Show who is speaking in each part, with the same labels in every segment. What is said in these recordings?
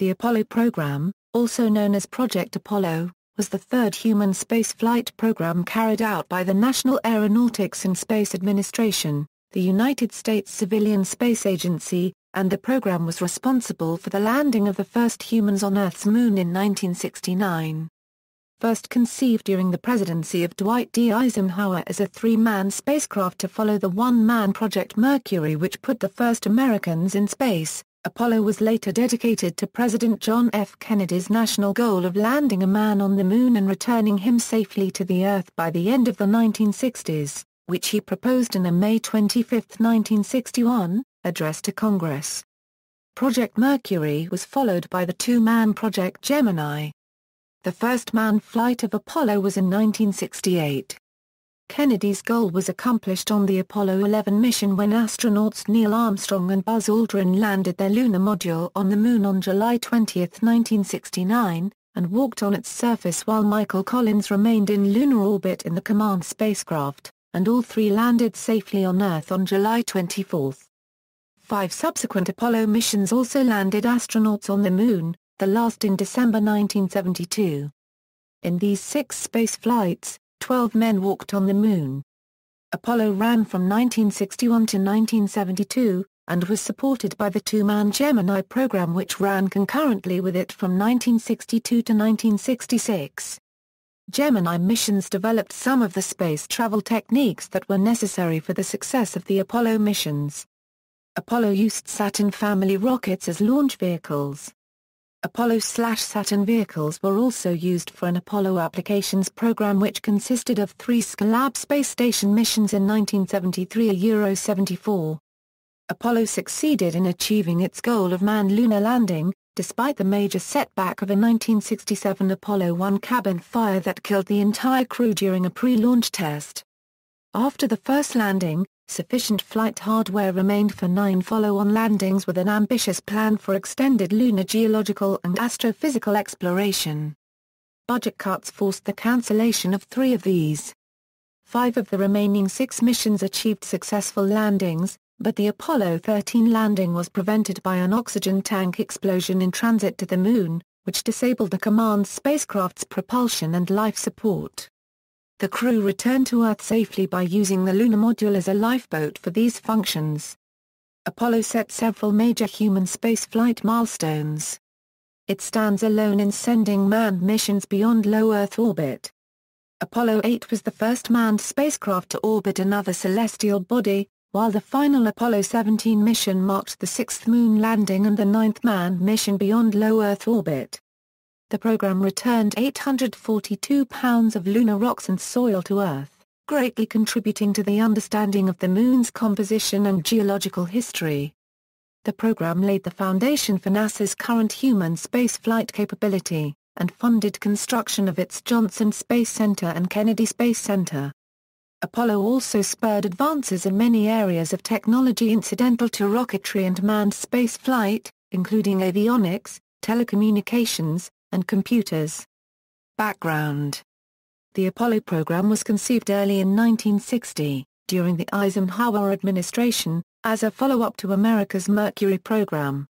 Speaker 1: The Apollo program, also known as Project Apollo, was the third human spaceflight program carried out by the National Aeronautics and Space Administration, the United States Civilian Space Agency, and the program was responsible for the landing of the first humans on Earth's moon in 1969. First conceived during the presidency of Dwight D. Eisenhower as a three-man spacecraft to follow the one-man Project Mercury which put the first Americans in space, Apollo was later dedicated to President John F. Kennedy's national goal of landing a man on the moon and returning him safely to the Earth by the end of the 1960s, which he proposed in a May 25, 1961, address to Congress. Project Mercury was followed by the two-man Project Gemini. The first manned flight of Apollo was in 1968. Kennedy's goal was accomplished on the Apollo 11 mission when astronauts Neil Armstrong and Buzz Aldrin landed their lunar module on the Moon on July 20, 1969, and walked on its surface while Michael Collins remained in lunar orbit in the command spacecraft, and all three landed safely on Earth on July 24. 5 subsequent Apollo missions also landed astronauts on the Moon, the last in December 1972. In these 6 space flights, 12 men walked on the Moon. Apollo ran from 1961 to 1972, and was supported by the two-man Gemini program which ran concurrently with it from 1962 to 1966. Gemini missions developed some of the space travel techniques that were necessary for the success of the Apollo missions. Apollo used Saturn family rockets as launch vehicles. Apollo/Saturn vehicles were also used for an Apollo applications program which consisted of 3 Skylab space station missions in 1973–74. Apollo succeeded in achieving its goal of manned lunar landing, despite the major setback of a 1967 Apollo 1 cabin fire that killed the entire crew during a pre-launch test. After the first landing, sufficient flight hardware remained for 9 follow-on landings with an ambitious plan for extended lunar geological and astrophysical exploration. Budget cuts forced the cancellation of 3 of these. 5 of the remaining 6 missions achieved successful landings, but the Apollo 13 landing was prevented by an oxygen tank explosion in transit to the Moon, which disabled the command spacecraft's propulsion and life support. The crew returned to Earth safely by using the lunar module as a lifeboat for these functions. Apollo set several major human spaceflight milestones. It stands alone in sending manned missions beyond low Earth orbit. Apollo 8 was the first manned spacecraft to orbit another celestial body, while the final Apollo 17 mission marked the 6th moon landing and the 9th manned mission beyond low Earth orbit. The program returned 842 pounds of lunar rocks and soil to Earth, greatly contributing to the understanding of the Moon's composition and geological history. The program laid the foundation for NASA's current human spaceflight capability, and funded construction of its Johnson Space Center and Kennedy Space Center. Apollo also spurred advances in many areas of technology incidental to rocketry and manned spaceflight, including avionics, telecommunications, and computers. Background: the Apollo program was conceived early in 1960, during the Eisenhower administration, as a follow-up to America's Mercury program.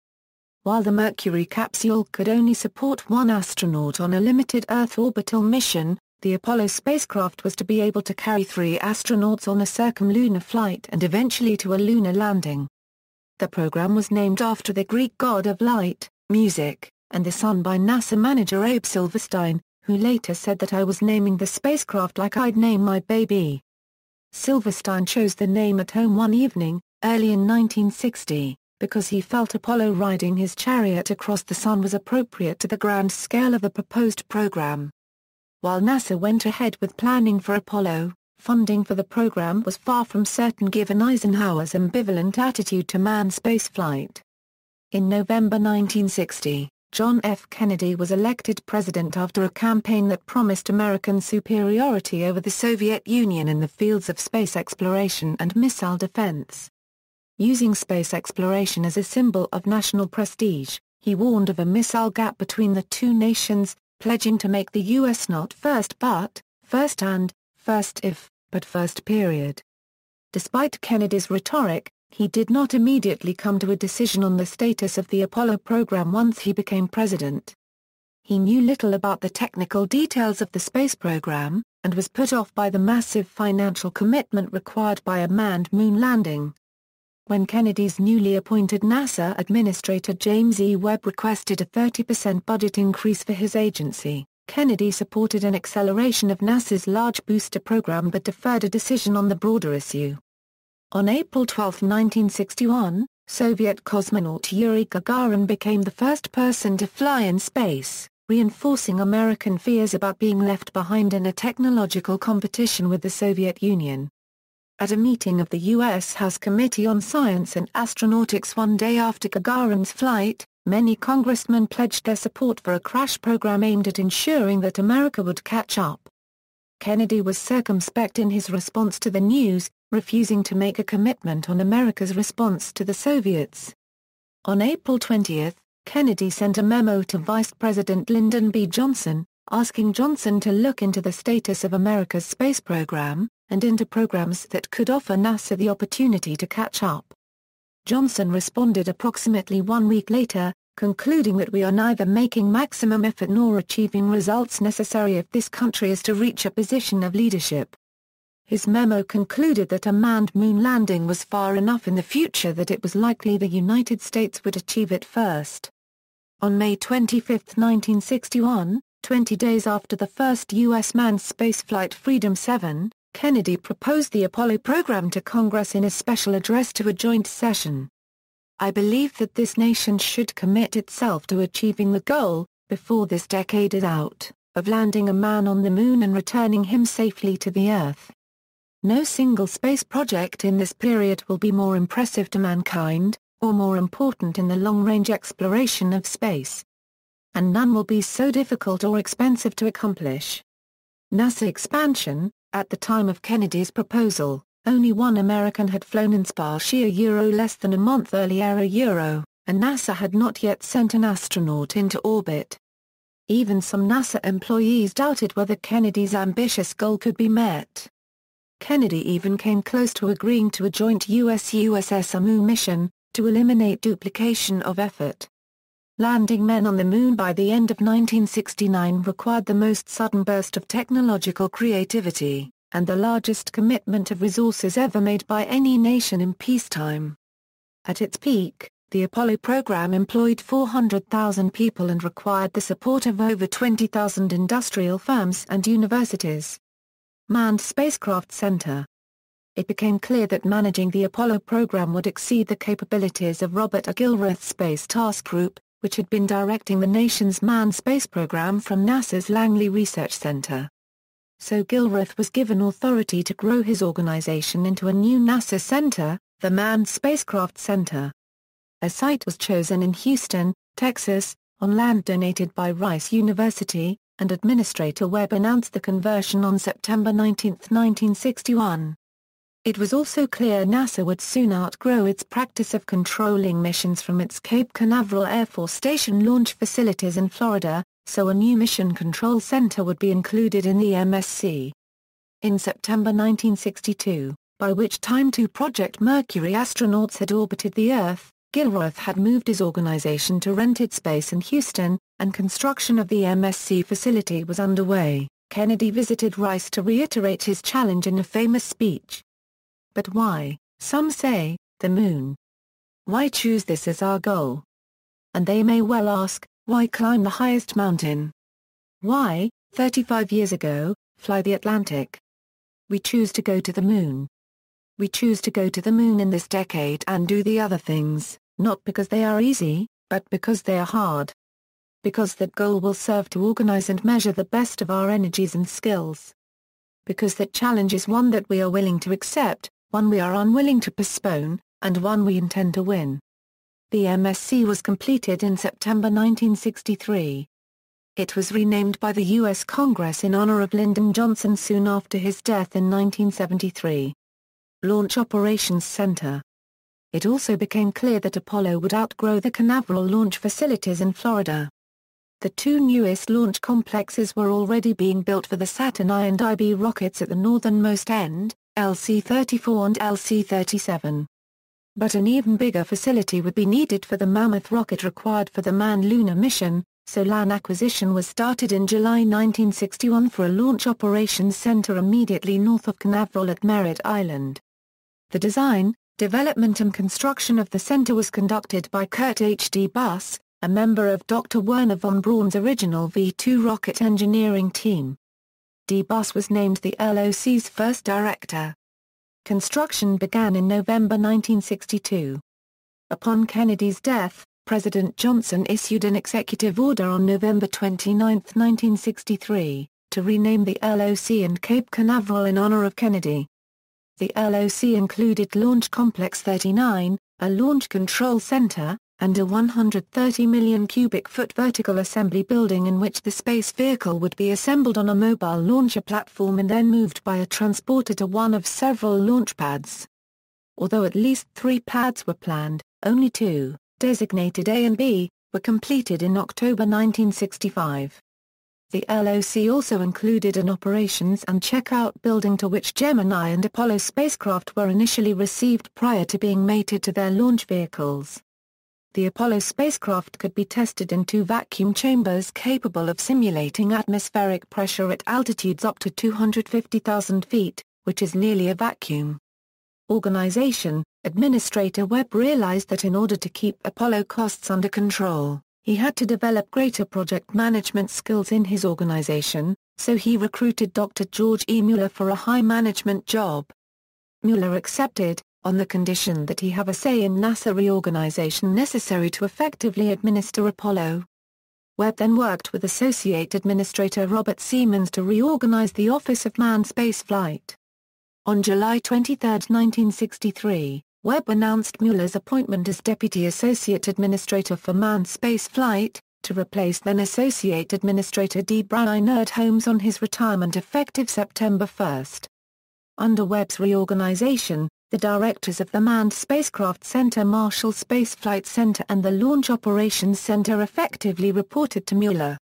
Speaker 1: While the Mercury capsule could only support 1 astronaut on a limited Earth orbital mission, the Apollo spacecraft was to be able to carry 3 astronauts on a circumlunar flight and eventually to a lunar landing. The program was named after the Greek god of light, music, and the sun by NASA manager Abe Silverstein, who later said that "I was naming the spacecraft like I'd name my baby." Silverstein chose the name at home one evening, early in 1960, because he felt Apollo riding his chariot across the sun was appropriate to the grand scale of the proposed program. While NASA went ahead with planning for Apollo, funding for the program was far from certain given Eisenhower's ambivalent attitude to manned spaceflight. In November 1960, John F. Kennedy was elected president after a campaign that promised American superiority over the Soviet Union in the fields of space exploration and missile defense. Using space exploration as a symbol of national prestige, he warned of a missile gap between the two nations, pledging to make the U.S. not first but, first and, first if, but first period. Despite Kennedy's rhetoric, He did not immediately come to a decision on the status of the Apollo program once he became president. He knew little about the technical details of the space program, and was put off by the massive financial commitment required by a manned moon landing. When Kennedy's newly appointed NASA Administrator James E. Webb requested a 30% budget increase for his agency, Kennedy supported an acceleration of NASA's large booster program but deferred a decision on the broader issue. On April 12, 1961, Soviet cosmonaut Yuri Gagarin became the first person to fly in space, reinforcing American fears about being left behind in a technological competition with the Soviet Union. At a meeting of the U.S. House Committee on Science and Astronautics one day after Gagarin's flight, many congressmen pledged their support for a crash program aimed at ensuring that America would catch up. Kennedy was circumspect in his response to the news, refusing to make a commitment on America's response to the Soviets. On April 20, Kennedy sent a memo to Vice President Lyndon B. Johnson, asking Johnson to look into the status of America's space program, and into programs that could offer NASA the opportunity to catch up. Johnson responded approximately 1 week later, concluding that we are neither making maximum effort nor achieving results necessary if this country is to reach a position of leadership. His memo concluded that a manned moon landing was far enough in the future that it was likely the United States would achieve it first. On May 25, 1961, 20 days after the first U.S. manned spaceflight Freedom 7, Kennedy proposed the Apollo program to Congress in a special address to a joint session. "I believe that this nation should commit itself to achieving the goal, before this decade is out, of landing a man on the moon and returning him safely to the Earth. No single space project in this period will be more impressive to mankind, or more important in the long-range exploration of space. And none will be so difficult or expensive to accomplish." NASA expansion. At the time of Kennedy's proposal, only one American had flown in Spacecraft less than a month earlier, and NASA had not yet sent an astronaut into orbit. Even some NASA employees doubted whether Kennedy's ambitious goal could be met. Kennedy even came close to agreeing to a joint US-USSR moon mission, to eliminate duplication of effort. Landing men on the moon by the end of 1969 required the most sudden burst of technological creativity, and the largest commitment of resources ever made by any nation in peacetime. At its peak, the Apollo program employed 400,000 people and required the support of over 20,000 industrial firms and universities. Manned Spacecraft Center. It became clear that managing the Apollo program would exceed the capabilities of Robert A. Gilruth's Space Task Group, which had been directing the nation's manned space program from NASA's Langley Research Center. So Gilruth was given authority to grow his organization into a new NASA center, the Manned Spacecraft Center. A site was chosen in Houston, Texas, on land donated by Rice University, and Administrator Webb announced the conversion on September 19, 1961. It was also clear NASA would soon outgrow its practice of controlling missions from its Cape Canaveral Air Force Station launch facilities in Florida, so a new Mission Control Center would be included in the MSC. In September 1962, by which time 2 Project Mercury astronauts had orbited the Earth, Gilruth had moved his organization to rented space in Houston, and construction of the MSC facility was underway. Kennedy visited Rice to reiterate his challenge in a famous speech. But why, some say, the moon? Why choose this as our goal? And they may well ask, why climb the highest mountain? Why, 35 years ago, fly the Atlantic? We choose to go to the moon. We choose to go to the moon in this decade and do the other things, not because they are easy, but because they are hard. Because that goal will serve to organize and measure the best of our energies and skills. Because that challenge is one that we are willing to accept, one we are unwilling to postpone, and one we intend to win. The MSC was completed in September 1963. It was renamed by the U.S. Congress in honor of Lyndon Johnson soon after his death in 1973. Launch Operations Center. It also became clear that Apollo would outgrow the Canaveral launch facilities in Florida. The 2 newest launch complexes were already being built for the Saturn I and IB rockets at the northernmost end, LC-34 and LC-37. But an even bigger facility would be needed for the mammoth rocket required for the manned lunar mission, so land acquisition was started in July 1961 for a launch operations center immediately north of Canaveral at Merritt Island. The design, development and construction of the center was conducted by Kurt H. D. Buss, a member of Dr. Wernher von Braun's original V-2 rocket engineering team. D. Buss was named the LOC's first director. Construction began in November 1962. Upon Kennedy's death, President Johnson issued an executive order on November 29, 1963, to rename the LOC and Cape Canaveral in honor of Kennedy. The LOC included Launch Complex 39, a launch control center, and a 130 million cubic foot vertical assembly building in which the space vehicle would be assembled on a mobile launcher platform and then moved by a transporter to one of several launch pads. Although at least 3 pads were planned, only 2, designated A and B, were completed in October 1965. The LOC also included an operations and checkout building to which Gemini and Apollo spacecraft were initially received prior to being mated to their launch vehicles. The Apollo spacecraft could be tested in 2 vacuum chambers capable of simulating atmospheric pressure at altitudes up to 250,000 feet, which is nearly a vacuum. Organization: Administrator Webb realized that in order to keep Apollo costs under control, he had to develop greater project management skills in his organization, so he recruited Dr. George E. Mueller for a high management job. Mueller accepted, on the condition that he have a say in NASA reorganization necessary to effectively administer Apollo. Webb then worked with Associate Administrator Robert Siemens to reorganize the Office of Manned Spaceflight. On July 23, 1963, Webb announced Mueller's appointment as Deputy Associate Administrator for Manned Spaceflight, to replace then Associate Administrator D. Brainerd Holmes on his retirement effective September 1. Under Webb's reorganization, the directors of the Manned Spacecraft Center, Marshall Space Flight Center and the Launch Operations Center effectively reported to Mueller.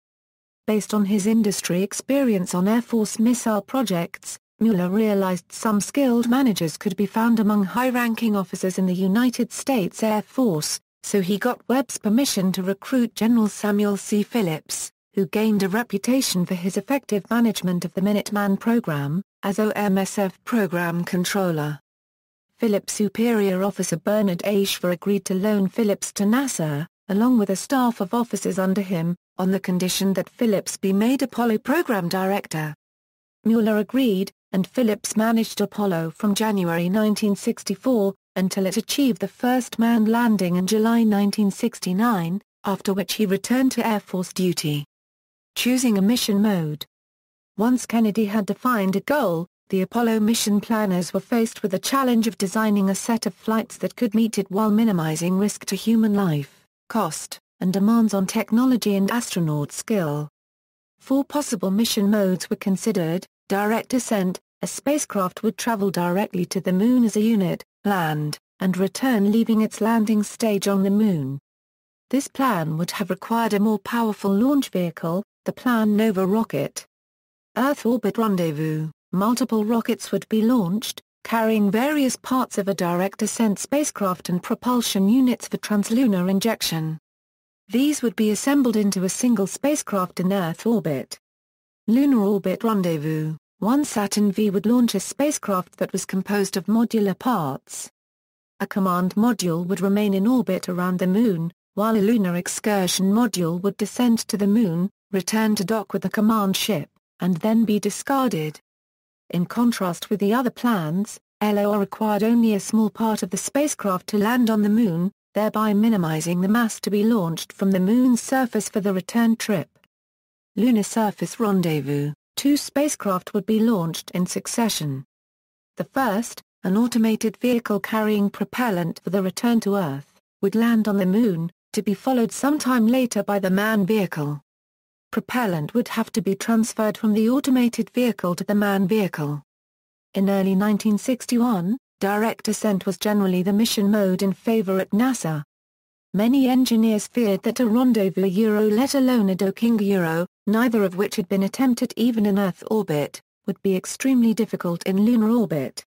Speaker 1: Based on his industry experience on Air Force missile projects, Mueller realized some skilled managers could be found among high-ranking officers in the United States Air Force, so he got Webb's permission to recruit General Samuel C. Phillips, who gained a reputation for his effective management of the Minuteman program, as OMSF program controller. Phillips' superior officer Bernard A. Schver agreed to loan Phillips to NASA, along with a staff of officers under him, on the condition that Phillips be made Apollo program director. Mueller agreed, and Phillips managed Apollo from January 1964, until it achieved the first manned landing in July 1969, after which he returned to Air Force duty. Choosing a mission mode. Once Kennedy had defined a goal, the Apollo mission planners were faced with the challenge of designing a set of flights that could meet it while minimizing risk to human life, cost, and demands on technology and astronaut skill. 4 possible mission modes were considered: direct ascent, a spacecraft would travel directly to the Moon as a unit, land, and return leaving its landing stage on the Moon. This plan would have required a more powerful launch vehicle, the Plan Nova rocket. Earth orbit rendezvous. Multiple rockets would be launched, carrying various parts of a direct ascent spacecraft and propulsion units for translunar injection. These would be assembled into a single spacecraft in Earth orbit. Lunar orbit rendezvous. One Saturn V would launch a spacecraft that was composed of modular parts. A command module would remain in orbit around the Moon, while a lunar excursion module would descend to the Moon, return to dock with the command ship, and then be discarded. In contrast with the other plans, LOR required only a small part of the spacecraft to land on the Moon, thereby minimizing the mass to be launched from the Moon's surface for the return trip. Lunar surface rendezvous. 2 spacecraft would be launched in succession. The first, an automated vehicle carrying propellant for the return to Earth, would land on the Moon, to be followed sometime later by the manned vehicle. Propellant would have to be transferred from the automated vehicle to the manned vehicle. In early 1961, direct ascent was generally the mission mode in favor at NASA. Many engineers feared that a rendezvous let alone a docking neither of which had been attempted even in Earth orbit, would be extremely difficult in lunar orbit.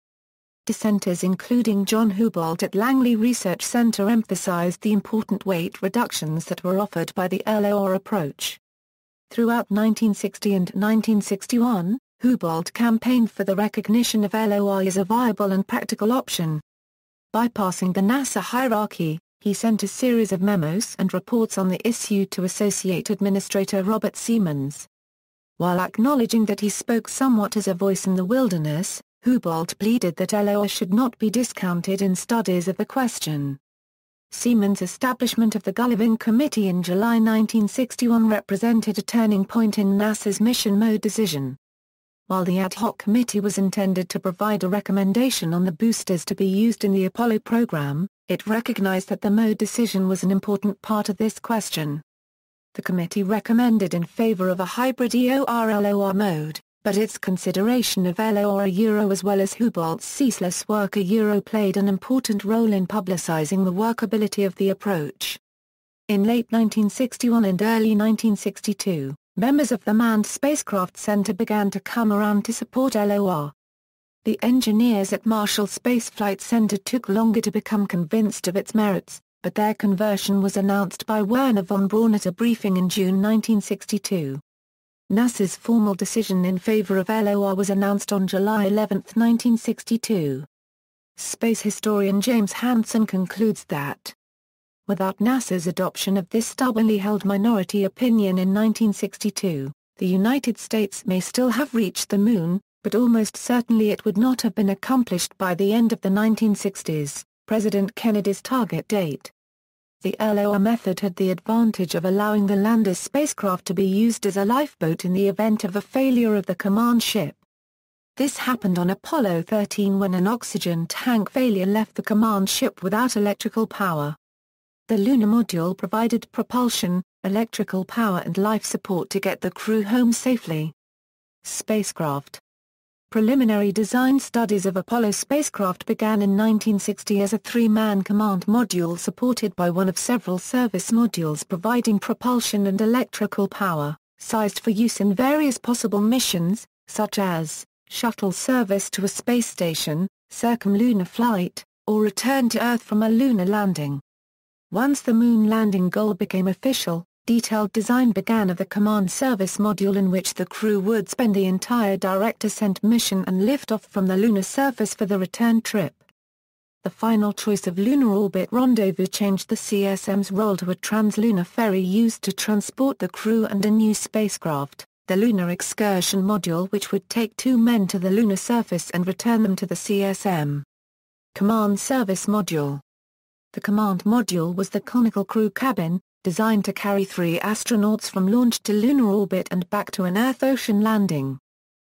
Speaker 1: Dissenters including John Houbolt at Langley Research Center emphasized the important weight reductions that were offered by the LOR approach. Throughout 1960 and 1961, Houbolt campaigned for the recognition of LOR as a viable and practical option. Bypassing the NASA hierarchy, he sent a series of memos and reports on the issue to Associate Administrator Robert Siemens. While acknowledging that he spoke somewhat as a voice in the wilderness, Houbolt pleaded that LOR should not be discounted in studies of the question. Siemens' establishment of the Gulliving Committee in July 1961 represented a turning point in NASA's mission mode decision. While the ad hoc committee was intended to provide a recommendation on the boosters to be used in the Apollo program, it recognized that the mode decision was an important part of this question. The committee recommended in favor of a hybrid EOR-LOR mode, but its consideration of LOR as well as Houbolt's ceaseless work played an important role in publicizing the workability of the approach. In late 1961 and early 1962, members of the Manned Spacecraft Center began to come around to support LOR. The engineers at Marshall Space Flight Center took longer to become convinced of its merits, but their conversion was announced by Wernher von Braun at a briefing in June 1962. NASA's formal decision in favor of LOR was announced on July 11, 1962. Space historian James Hansen concludes that, without NASA's adoption of this stubbornly held minority opinion in 1962, the United States may still have reached the Moon, but almost certainly it would not have been accomplished by the end of the 1960s, President Kennedy's target date. The LOR method had the advantage of allowing the lander's spacecraft to be used as a lifeboat in the event of a failure of the command ship. This happened on Apollo 13 when an oxygen tank failure left the command ship without electrical power. The lunar module provided propulsion, electrical power and life support to get the crew home safely. Spacecraft. Preliminary design studies of Apollo spacecraft began in 1960 as a three-man command module supported by one of several service modules providing propulsion and electrical power, sized for use in various possible missions, such as shuttle service to a space station, circumlunar flight, or return to Earth from a lunar landing. Once the moon landing goal became official, detailed design began of the command service module in which the crew would spend the entire direct ascent mission and lift off from the lunar surface for the return trip. The final choice of lunar orbit rendezvous changed the CSM's role to a translunar ferry used to transport the crew and a new spacecraft, the Lunar Excursion Module, which would take 2 men to the lunar surface and return them to the CSM. Command Service Module. The command module was the conical crew cabin, designed to carry 3 astronauts from launch to lunar orbit and back to an Earth-ocean landing.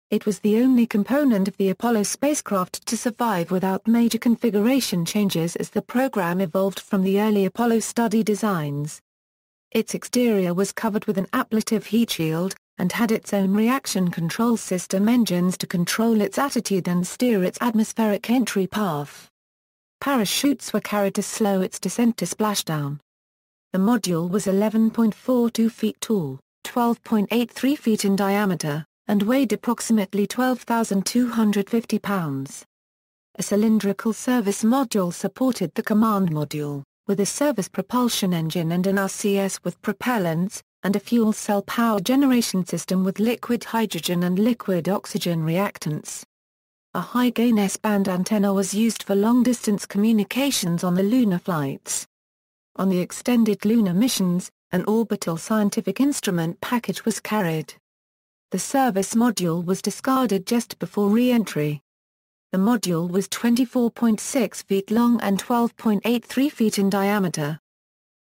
Speaker 1: It was the only component of the Apollo spacecraft to survive without major configuration changes as the program evolved from the early Apollo study designs. Its exterior was covered with an ablative heat shield, and had its own reaction control system engines to control its attitude and steer its atmospheric entry path. Parachutes were carried to slow its descent to splashdown. The module was 11.42 feet tall, 12.83 feet in diameter, and weighed approximately 12,250 pounds. A cylindrical service module supported the command module, with a service propulsion engine and an RCS with propellants, and a fuel cell power generation system with liquid hydrogen and liquid oxygen reactants. A high-gain S-band antenna was used for long-distance communications on the lunar flights. On the extended lunar missions, an orbital scientific instrument package was carried. The service module was discarded just before re-entry. The module was 24.6 feet long and 12.83 feet in diameter.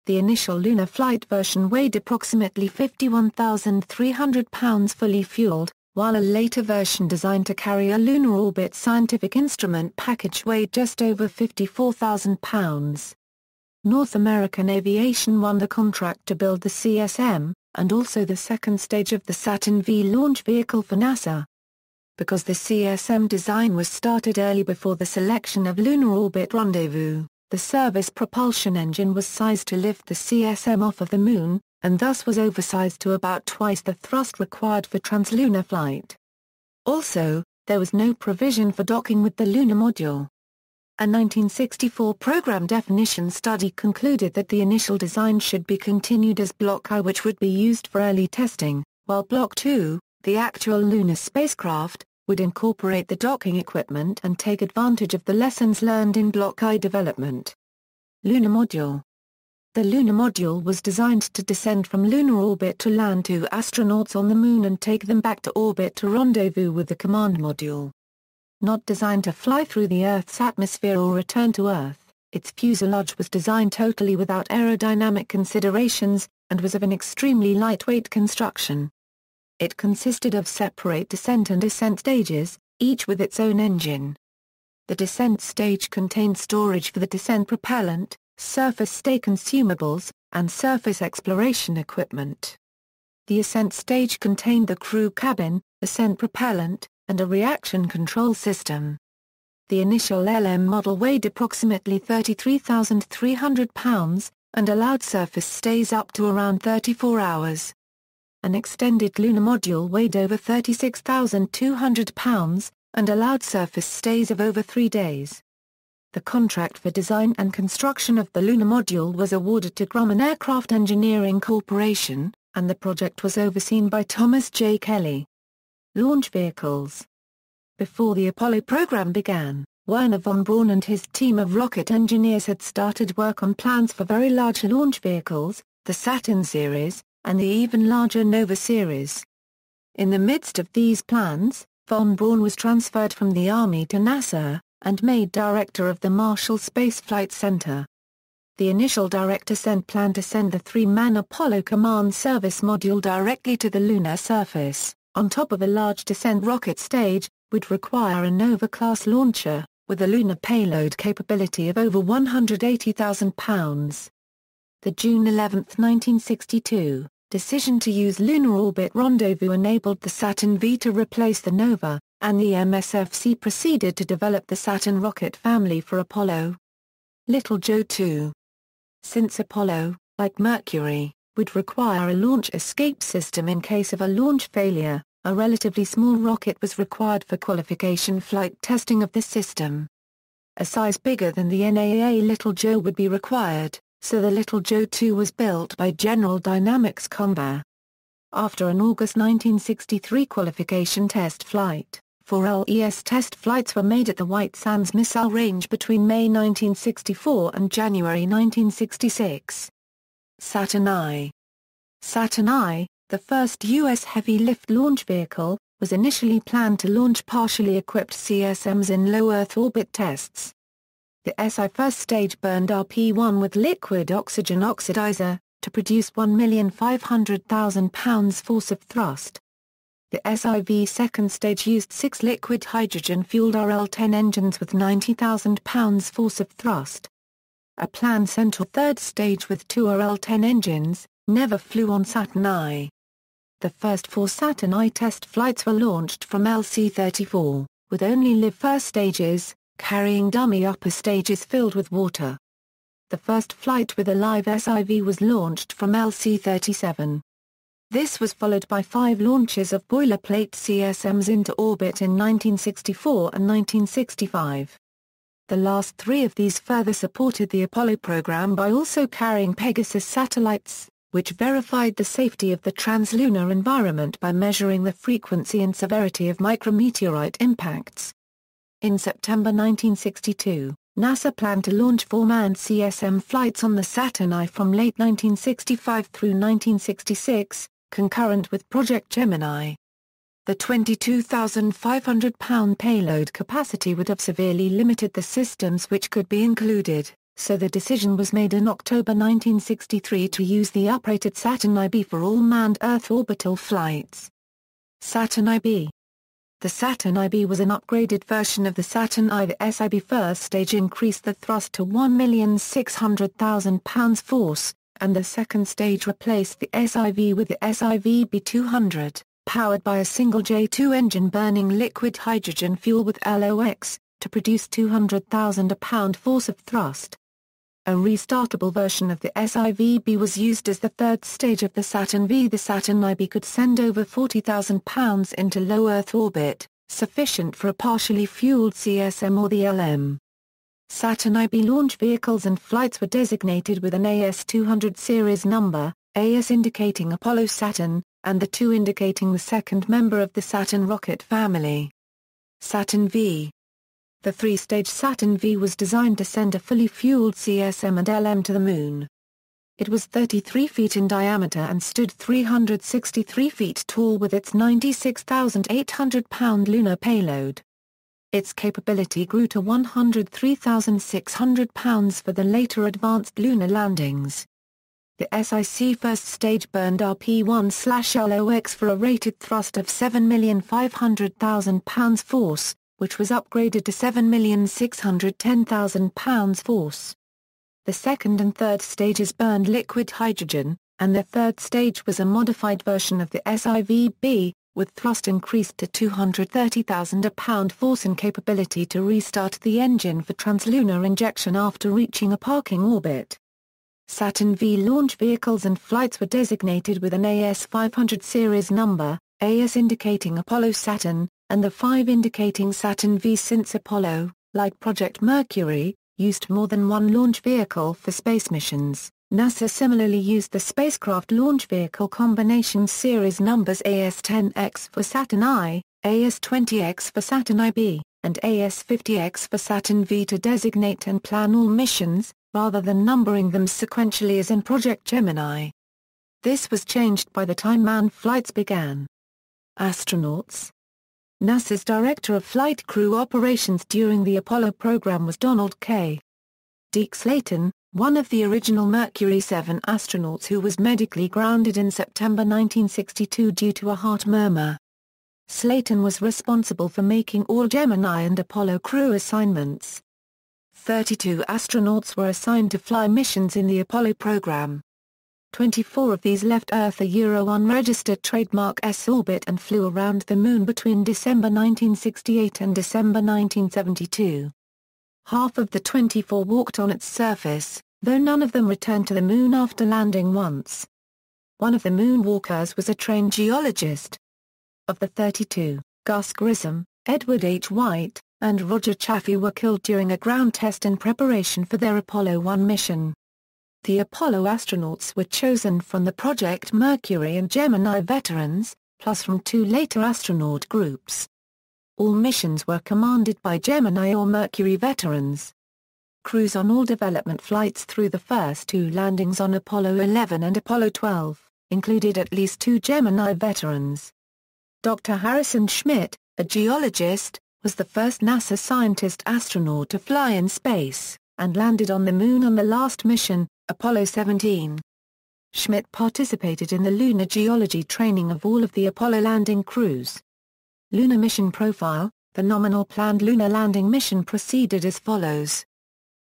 Speaker 1: The initial lunar flight version weighed approximately 51,300 pounds fully fueled, while a later version designed to carry a lunar orbit scientific instrument package weighed just over 54,000 pounds. North American Aviation won the contract to build the CSM, and also the second stage of the Saturn V launch vehicle for NASA. Because the CSM design was started early before the selection of lunar orbit rendezvous, the service propulsion engine was sized to lift the CSM off of the Moon, and thus was oversized to about twice the thrust required for translunar flight. Also, there was no provision for docking with the lunar module. A 1964 program definition study concluded that the initial design should be continued as Block I, which would be used for early testing, while Block II, the actual lunar spacecraft, would incorporate the docking equipment and take advantage of the lessons learned in Block I development. Lunar Module. The lunar module was designed to descend from lunar orbit to land 2 astronauts on the Moon and take them back to orbit to rendezvous with the command module. Not designed to fly through the Earth's atmosphere or return to Earth, its fuselage was designed totally without aerodynamic considerations, and was of an extremely lightweight construction. It consisted of separate descent and ascent stages, each with its own engine. The descent stage contained storage for the descent propellant, surface stay consumables, and surface exploration equipment. The ascent stage contained the crew cabin, ascent propellant, and a reaction control system. The initial LM model weighed approximately 33,300 pounds, and allowed surface stays up to around 34 hours. An extended lunar module weighed over 36,200 pounds, and allowed surface stays of over 3 days. The contract for design and construction of the lunar module was awarded to Grumman Aircraft Engineering Corporation, and the project was overseen by Thomas J. Kelly. Launch vehicles. Before the Apollo program began, Wernher von Braun and his team of rocket engineers had started work on plans for very large launch vehicles, the Saturn series, and the even larger Nova series. In the midst of these plans, von Braun was transferred from the Army to NASA, and made director of the Marshall Space Flight Center. The initial director planned to send the 3-man Apollo Command Service module directly to the lunar surface, on top of a large descent rocket stage, would require a Nova-class launcher, with a lunar payload capability of over 180,000 pounds. The June 11, 1962, decision to use lunar orbit rendezvous enabled the Saturn V to replace the Nova, and the MSFC proceeded to develop the Saturn rocket family for Apollo. Little Joe 2. Since Apollo, like Mercury, would require a launch escape system in case of a launch failure, a relatively small rocket was required for qualification flight testing of the system. A size bigger than the NAA Little Joe would be required, so the Little Joe 2 was built by General Dynamics Convair. After an August 1963 qualification test flight, 4 LES test flights were made at the White Sands Missile Range between May 1964 and January 1966. Saturn I. Saturn I, the first U.S. heavy-lift launch vehicle, was initially planned to launch partially equipped CSMs in low Earth orbit tests. The SI first stage burned RP-1 with liquid oxygen oxidizer, to produce 1,500,000 pounds force of thrust. The SIV second stage used 6 liquid hydrogen-fueled RL-10 engines with 90,000 pounds force of thrust. A planned Centaur third stage with 2 RL-10 engines, never flew on Saturn I. The first 4 Saturn I test flights were launched from LC-34, with only live first stages, carrying dummy upper stages filled with water. The first flight with a live SIV was launched from LC-37. This was followed by 5 launches of boilerplate CSMs into orbit in 1964 and 1965. The last 3 of these further supported the Apollo program by also carrying Pegasus satellites, which verified the safety of the translunar environment by measuring the frequency and severity of micrometeorite impacts. In September 1962, NASA planned to launch 4 manned CSM flights on the Saturn I from late 1965 through 1966, concurrent with Project Gemini. The 22,500-pound payload capacity would have severely limited the systems which could be included, so the decision was made in October 1963 to use the uprated Saturn IB for all manned Earth orbital flights. Saturn IB. The Saturn IB was an upgraded version of the Saturn I. The SIB first stage increased the thrust to 1,600,000 pounds force, and the second stage replaced the SIV with the SIV-B200. Powered by a single J2 engine burning liquid hydrogen fuel with LOX, to produce 200,000 pound force of thrust. A restartable version of the SIV-B was used as the third stage of the Saturn V. The Saturn IB could send over 40,000 pounds into low Earth orbit, sufficient for a partially fueled CSM or the LM. Saturn IB launch vehicles and flights were designated with an AS-200 series number, AS indicating Apollo Saturn, and the 2 indicating the second member of the Saturn rocket family. Saturn V. The 3-stage Saturn V was designed to send a fully fueled CSM and LM to the Moon. It was 33 feet in diameter and stood 363 feet tall with its 96,800-pound lunar payload. Its capability grew to 103,600 pounds for the later advanced lunar landings. The SIC first stage burned RP-1/LOX for a rated thrust of 7,500,000 pounds force, which was upgraded to 7,610,000 pounds force. The second and third stages burned liquid hydrogen, and the third stage was a modified version of the SIVB, with thrust increased to 230,000 pound force and capability to restart the engine for translunar injection after reaching a parking orbit. Saturn V launch vehicles and flights were designated with an AS-500 series number, AS indicating Apollo Saturn, and the 5 indicating Saturn V. Since Apollo, like Project Mercury, used more than one launch vehicle for space missions, NASA similarly used the spacecraft launch vehicle combination series numbers AS-10X for Saturn I, AS-20X for Saturn IB, and AS-50X for Saturn V to designate and plan all missions, rather than numbering them sequentially as in Project Gemini. This was changed by the time manned flights began. Astronauts. NASA's Director of Flight Crew Operations during the Apollo program was Donald K. Deke Slayton, one of the original Mercury 7 astronauts who was medically grounded in September 1962 due to a heart murmur. Slayton was responsible for making all Gemini and Apollo crew assignments. 32 astronauts were assigned to fly missions in the Apollo program. 24 of these left Earth a unregistered trademark S-orbit and flew around the Moon between December 1968 and December 1972. Half of the 24 walked on its surface, though none of them returned to the Moon after landing once. One of the moonwalkers was a trained geologist. Of the 32, Gus Grissom, Edward H. White, and Roger Chaffee were killed during a ground test in preparation for their Apollo 1 mission. The Apollo astronauts were chosen from the Project Mercury and Gemini veterans, plus from 2 later astronaut groups. All missions were commanded by Gemini or Mercury veterans. Crews on all development flights through the first 2 landings on Apollo 11 and Apollo 12, included at least 2 Gemini veterans. Dr. Harrison Schmitt, a geologist, was the first NASA scientist astronaut to fly in space, and landed on the Moon on the last mission, Apollo 17. Schmitt participated in the lunar geology training of all of the Apollo landing crews. Lunar mission profile: the nominal planned lunar landing mission proceeded as follows.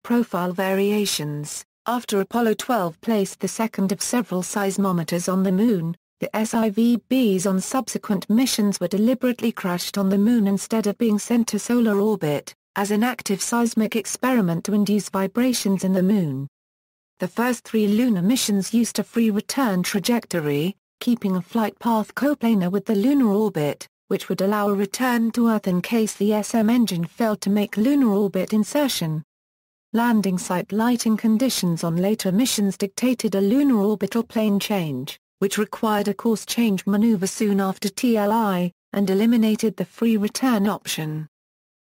Speaker 1: Profile variations: after Apollo 12 placed the second of several seismometers on the Moon, the SIVBs on subsequent missions were deliberately crashed on the Moon instead of being sent to solar orbit, as an active seismic experiment to induce vibrations in the Moon. The first 3 lunar missions used a free return trajectory, keeping a flight path coplanar with the lunar orbit, which would allow a return to Earth in case the SM engine failed to make lunar orbit insertion. Landing site lighting conditions on later missions dictated a lunar orbital plane change, which required a course change maneuver soon after TLI, and eliminated the free return option.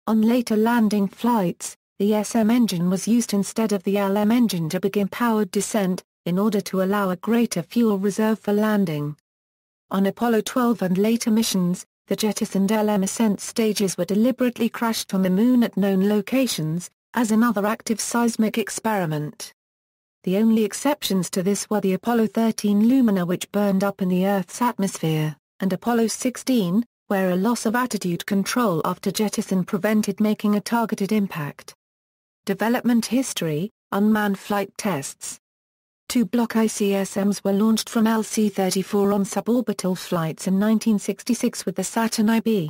Speaker 1: On later landing flights, the SM engine was used instead of the LM engine to begin powered descent, in order to allow a greater fuel reserve for landing. On Apollo 12 and later missions, the jettisoned LM ascent stages were deliberately crashed on the Moon at known locations, as another active seismic experiment. The only exceptions to this were the Apollo 13 Lunar, which burned up in the Earth's atmosphere, and Apollo 16, where a loss of attitude control after jettison prevented making a targeted impact. Development history: unmanned flight tests. 2 Block ICSMs were launched from LC-34 on suborbital flights in 1966 with the Saturn IB.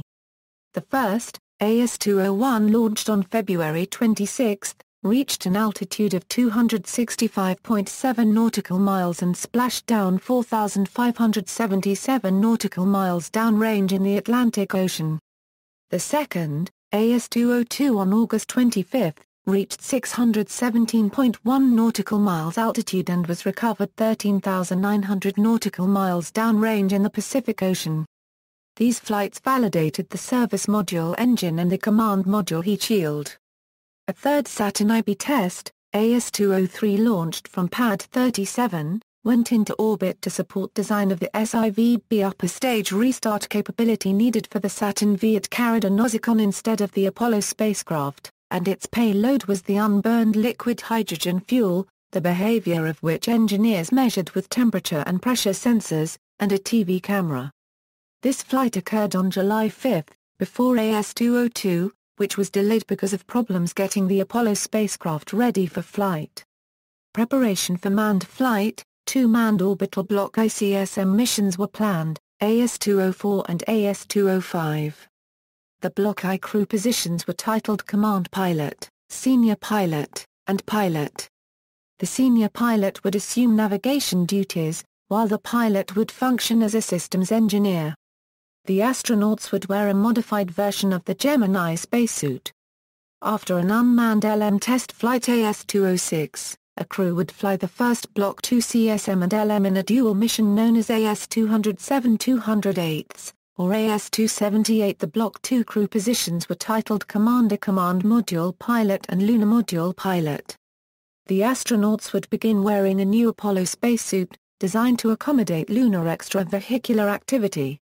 Speaker 1: The first, AS-201, launched on February 26, reached an altitude of 265.7 nautical miles and splashed down 4,577 nautical miles downrange in the Atlantic Ocean. The second, AS-202 on August 25, reached 617.1 nautical miles altitude and was recovered 13,900 nautical miles downrange in the Pacific Ocean. These flights validated the service module engine and the command module heat shield. A third Saturn IB test, AS-203 launched from Pad 37, went into orbit to support design of the SIVB upper stage restart capability needed for the Saturn V. It carried a Nosicon instead of the Apollo spacecraft, and its payload was the unburned liquid hydrogen fuel, the behavior of which engineers measured with temperature and pressure sensors, and a TV camera. This flight occurred on July 5, before AS-202, which was delayed because of problems getting the Apollo spacecraft ready for flight. Preparation for manned flight. 2 manned orbital block ICSM missions were planned, AS-204 and AS-205. The Block I crew positions were titled Command Pilot, Senior Pilot, and Pilot. The senior pilot would assume navigation duties, while the pilot would function as a systems engineer. The astronauts would wear a modified version of the Gemini spacesuit. After an unmanned LM test flight AS-206, a crew would fly the first Block II CSM and LM in a dual mission known as AS-207-208, or AS-278. The Block II crew positions were titled Commander Command Module Pilot and Lunar Module Pilot. The astronauts would begin wearing a new Apollo spacesuit, designed to accommodate lunar extravehicular activity.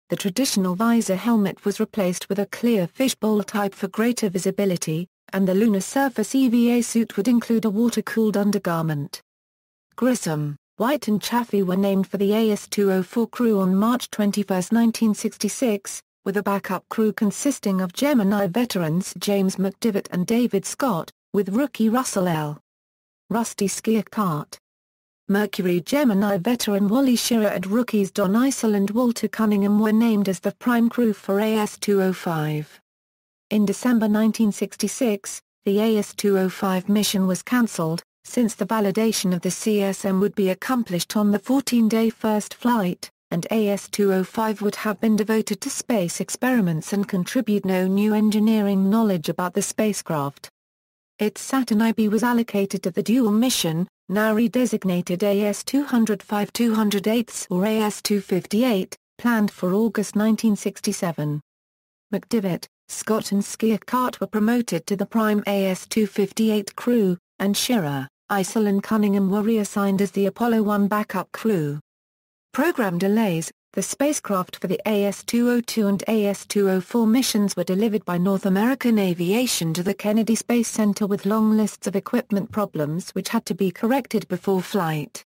Speaker 1: The traditional visor helmet was replaced with a clear fishbowl type for greater visibility, and the lunar surface EVA suit would include a water-cooled undergarment. Grissom, White and Chaffee were named for the AS-204 crew on March 21, 1966, with a backup crew consisting of Gemini veterans James McDivitt and David Scott, with rookie Russell L. Rusty Skierkart. Mercury Gemini veteran Wally Schirra and rookies Don Eisel and Walter Cunningham were named as the prime crew for AS-205. In December 1966, the AS-205 mission was cancelled, since the validation of the CSM would be accomplished on the 14-day first flight, and AS-205 would have been devoted to space experiments and contribute no new engineering knowledge about the spacecraft. Its Saturn IB was allocated to the dual mission, now redesignated AS-205-208 or AS-258, planned for August 1967. McDivitt, Scott and Skierkart were promoted to the prime AS-258 crew, and Schirra, Eisel and Cunningham were reassigned as the Apollo 1 backup crew. Program delays. The spacecraft for the AS-202 and AS-204 missions were delivered by North American Aviation to the Kennedy Space Center with long lists of equipment problems which had to be corrected before flight.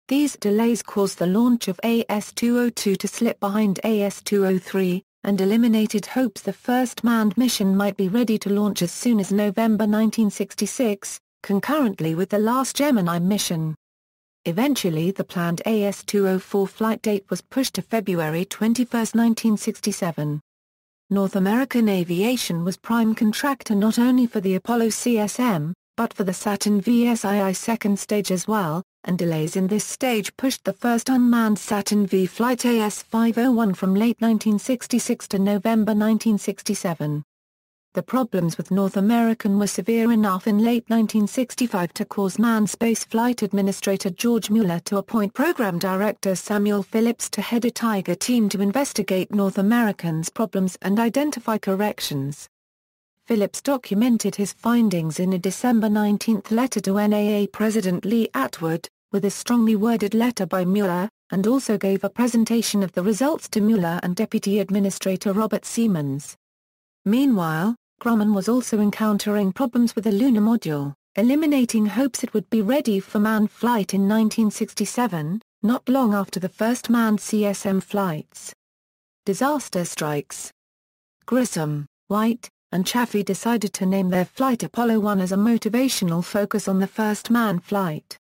Speaker 1: These delays caused the launch of AS-202 to slip behind AS-203, and eliminated hopes the first manned mission might be ready to launch as soon as November 1966, concurrently with the last Gemini mission. Eventually the planned AS-204 flight date was pushed to February 21, 1967. North American Aviation was prime contractor not only for the Apollo CSM, but for the Saturn VSII second stage as well, and delays in this stage pushed the first unmanned Saturn V flight AS-501 from late 1966 to November 1967. The problems with North American were severe enough in late 1965 to cause Manned Spaceflight Administrator George Mueller to appoint Program Director Samuel Phillips to head a Tiger team to investigate North American's problems and identify corrections. Phillips documented his findings in a December 19 letter to NAA President Lee Atwood, with a strongly worded letter by Mueller, and also gave a presentation of the results to Mueller and Deputy Administrator Robert Siemens. Meanwhile, Grumman was also encountering problems with the lunar module, eliminating hopes it would be ready for manned flight in 1967, not long after the first manned CSM flights. Disaster strikes. Grissom, White, and Chaffee decided to name their flight Apollo 1 as a motivational focus on the first manned flight.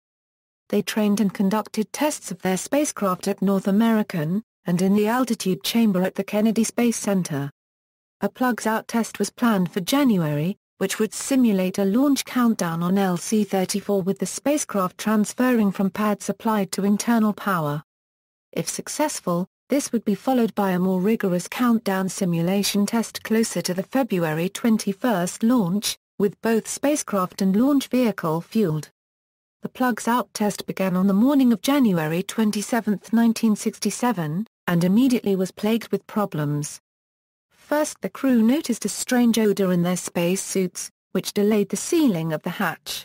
Speaker 1: They trained and conducted tests of their spacecraft at North American, and in the altitude chamber at the Kennedy Space Center. A plugs-out test was planned for January, which would simulate a launch countdown on LC-34 with the spacecraft transferring from pad supplied to internal power. If successful, This would be followed by a more rigorous countdown simulation test closer to the February 21 launch, with both spacecraft and launch vehicle fueled. The plugs-out test began on the morning of January 27, 1967, and immediately was plagued with problems. First, the crew noticed a strange odor in their spacesuits, which delayed the sealing of the hatch.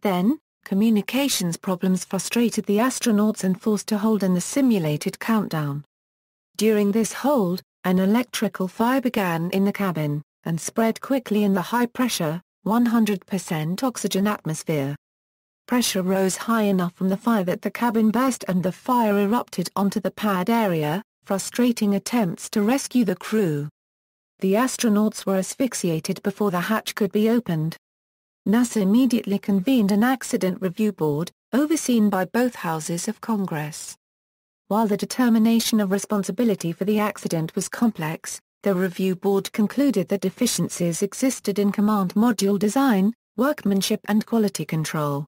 Speaker 1: Then, communications problems frustrated the astronauts and forced a hold in the simulated countdown. During this hold, an electrical fire began in the cabin, and spread quickly in the high-pressure, 100% oxygen atmosphere. Pressure rose high enough from the fire that the cabin burst and the fire erupted onto the pad area, frustrating attempts to rescue the crew. The astronauts were asphyxiated before the hatch could be opened. NASA immediately convened an accident review board, overseen by both houses of Congress. While the determination of responsibility for the accident was complex, the review board concluded that deficiencies existed in command module design, workmanship and quality control.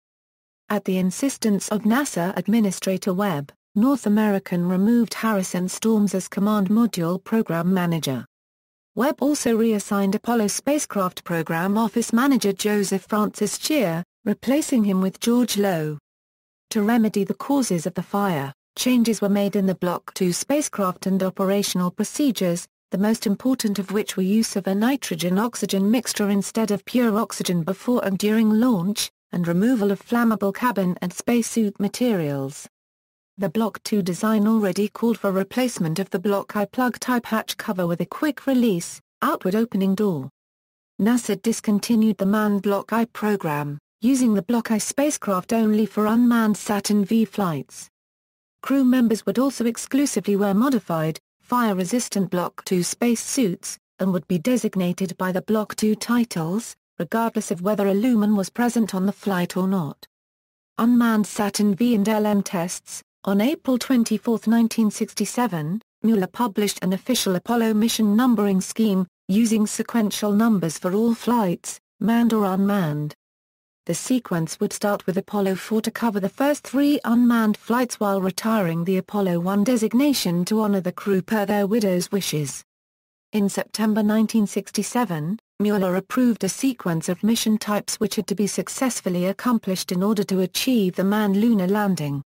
Speaker 1: At the insistence of NASA Administrator Webb, North American removed Harrison Storms as Command Module Program Manager. Webb also reassigned Apollo Spacecraft Program Office Manager Joseph Francis Shear, replacing him with George Lowe. To remedy the causes of the fire, changes were made in the Block II spacecraft and operational procedures, the most important of which were use of a nitrogen-oxygen mixture instead of pure oxygen before and during launch, and removal of flammable cabin and spacesuit materials. The Block II design already called for replacement of the Block I plug-type hatch cover with a quick-release, outward-opening door. NASA discontinued the manned Block I program, using the Block I spacecraft only for unmanned Saturn V flights. Crew members would also exclusively wear modified, fire-resistant Block II spacesuits, and would be designated by the Block II titles, regardless of whether a lumen was present on the flight or not. Unmanned Saturn V and LM tests. On April 24, 1967, Mueller published an official Apollo mission numbering scheme, using sequential numbers for all flights, manned or unmanned. The sequence would start with Apollo 4 to cover the first 3 unmanned flights while retiring the Apollo 1 designation to honor the crew per their widows' wishes. In September 1967, Mueller approved a sequence of mission types which had to be successfully accomplished in order to achieve the manned lunar landing.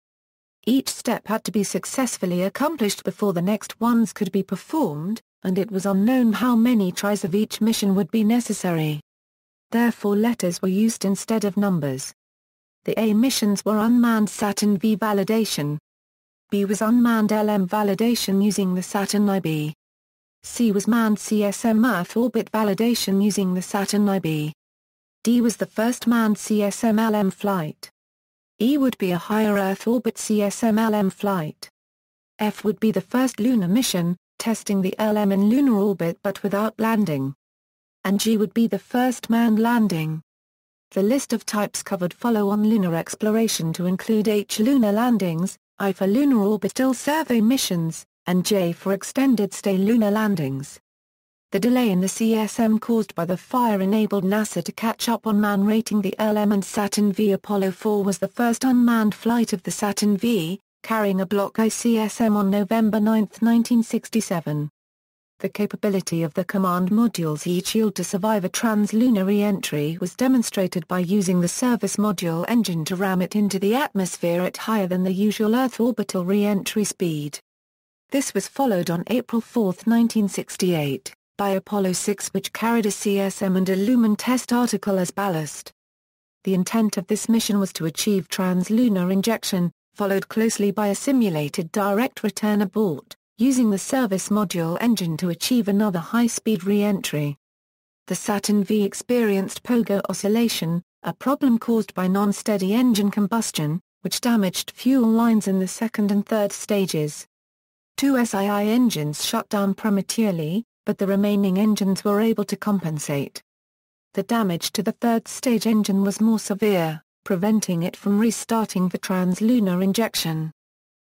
Speaker 1: Each step had to be successfully accomplished before the next ones could be performed, and it was unknown how many tries of each mission would be necessary. Therefore letters were used instead of numbers. The A missions were unmanned Saturn V validation. B was unmanned LM validation using the Saturn IB. C was manned CSM Earth orbit validation using the Saturn IB. D was the first manned CSM LM flight. E would be a higher Earth orbit CSM LM flight. F would be the first lunar mission, testing the LM in lunar orbit but without landing. And G would be the first manned landing. The list of types covered follow-on lunar exploration to include H lunar landings, I for lunar orbital survey missions, and J for extended-stay lunar landings. The delay in the CSM caused by the fire enabled NASA to catch up on man rating the LM and Saturn V. Apollo 4 was the first unmanned flight of the Saturn V, carrying a Block I CSM on November 9, 1967. The capability of the command modules each yield to survive a trans-lunar re-entry was demonstrated by using the service module engine to ram it into the atmosphere at higher than the usual Earth orbital re-entry speed. This was followed on April 4, 1968. By Apollo 6 which carried a CSM and a lumen test article as ballast. The intent of this mission was to achieve trans-lunar injection, followed closely by a simulated direct return abort, using the service module engine to achieve another high-speed re-entry. The Saturn V experienced pogo oscillation, a problem caused by non-steady engine combustion, which damaged fuel lines in the second and third stages. 2 SII engines shut down prematurely, but the remaining engines were able to compensate. The damage to the third stage engine was more severe, preventing it from restarting for trans-lunar injection.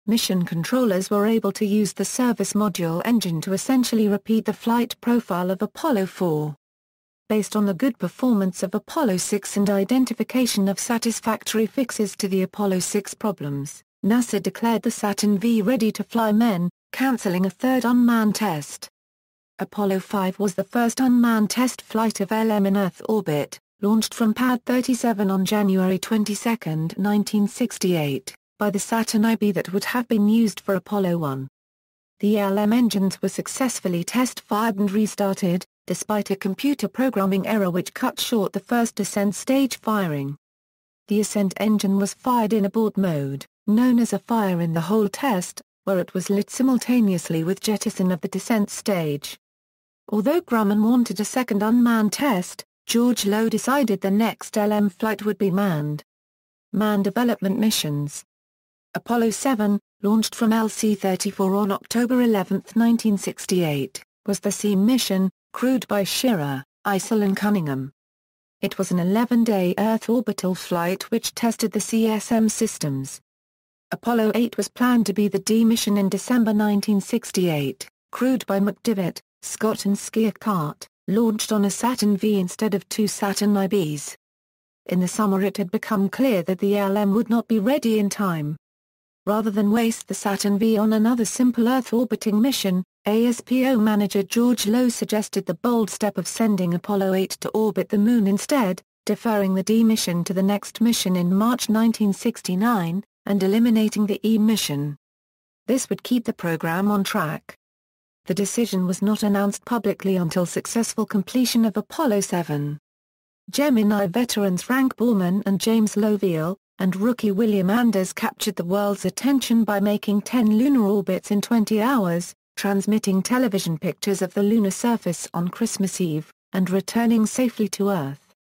Speaker 1: Mission controllers were able to use the service module engine to essentially repeat the flight profile of Apollo 4. Based on the good performance of Apollo 6 and identification of satisfactory fixes to the Apollo 6 problems, NASA declared the Saturn V ready to fly men, cancelling a third unmanned test. Apollo 5 was the first unmanned test flight of LM in Earth orbit, launched from Pad 37 on January 22, 1968, by the Saturn IB that would have been used for Apollo 1. The LM engines were successfully test-fired and restarted, despite a computer programming error which cut short the first descent stage firing. The ascent engine was fired in abort mode, known as a fire-in-the-hole test, where it was lit simultaneously with jettison of the descent stage. Although Grumman wanted a second unmanned test, George Low decided the next LM flight would be manned. Manned development missions. Apollo 7, launched from LC-34 on October 11, 1968, was the SEAM mission, crewed by Schirra, Eisel and Cunningham. It was an 11-day Earth orbital flight which tested the CSM systems. Apollo 8 was planned to be the D mission in December 1968, crewed by McDivitt, Scott and Skiakart, launched on a Saturn V instead of two Saturn IBs. In the summer it had become clear that the LM would not be ready in time. Rather than waste the Saturn V on another simple Earth-orbiting mission, ASPO manager George Low suggested the bold step of sending Apollo 8 to orbit the Moon instead, deferring the D mission to the next mission in March 1969, and eliminating the E mission. This would keep the program on track. The decision was not announced publicly until successful completion of Apollo 7. Gemini veterans Frank Borman and James Loveal, and rookie William Anders captured the world's attention by making 10 lunar orbits in 20 hours, transmitting television pictures of the lunar surface on Christmas Eve, and returning safely to Earth.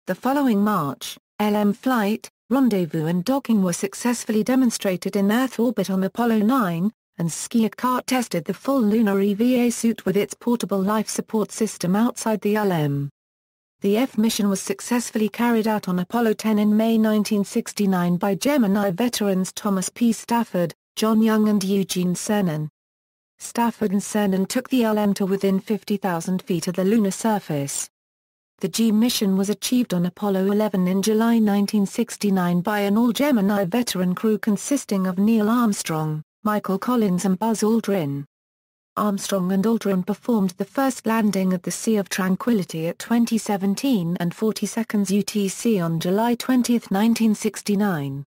Speaker 1: The following March, LM flight, rendezvous and docking were successfully demonstrated in Earth orbit on Apollo 9, and Skiakart tested the full lunar EVA suit with its portable life support system outside the LM. The F mission was successfully carried out on Apollo 10 in May 1969 by Gemini veterans Thomas P. Stafford, John Young and Eugene Cernan. Stafford and Cernan took the LM to within 50,000 feet of the lunar surface. The G mission was achieved on Apollo 11 in July 1969 by an all-Gemini veteran crew consisting of Neil Armstrong, Michael Collins and Buzz Aldrin. Armstrong and Aldrin performed the first landing at the Sea of Tranquility at 20:17 and 40 seconds UTC on July 20, 1969.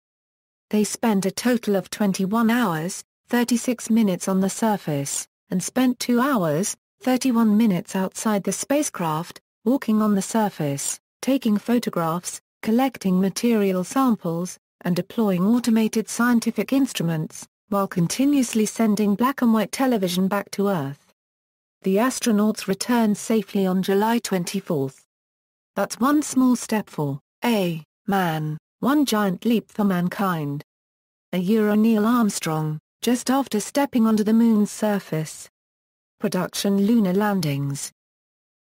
Speaker 1: They spent a total of 21 hours, 36 minutes on the surface, and spent 2 hours, 31 minutes outside the spacecraft, walking on the surface, taking photographs, collecting material samples, and deploying automated scientific instruments, while continuously sending black and white television back to Earth. The astronauts returned safely on July 24. That's one small step for man, one giant leap for mankind. Neil Armstrong, just after stepping onto the Moon's surface. Production lunar landings.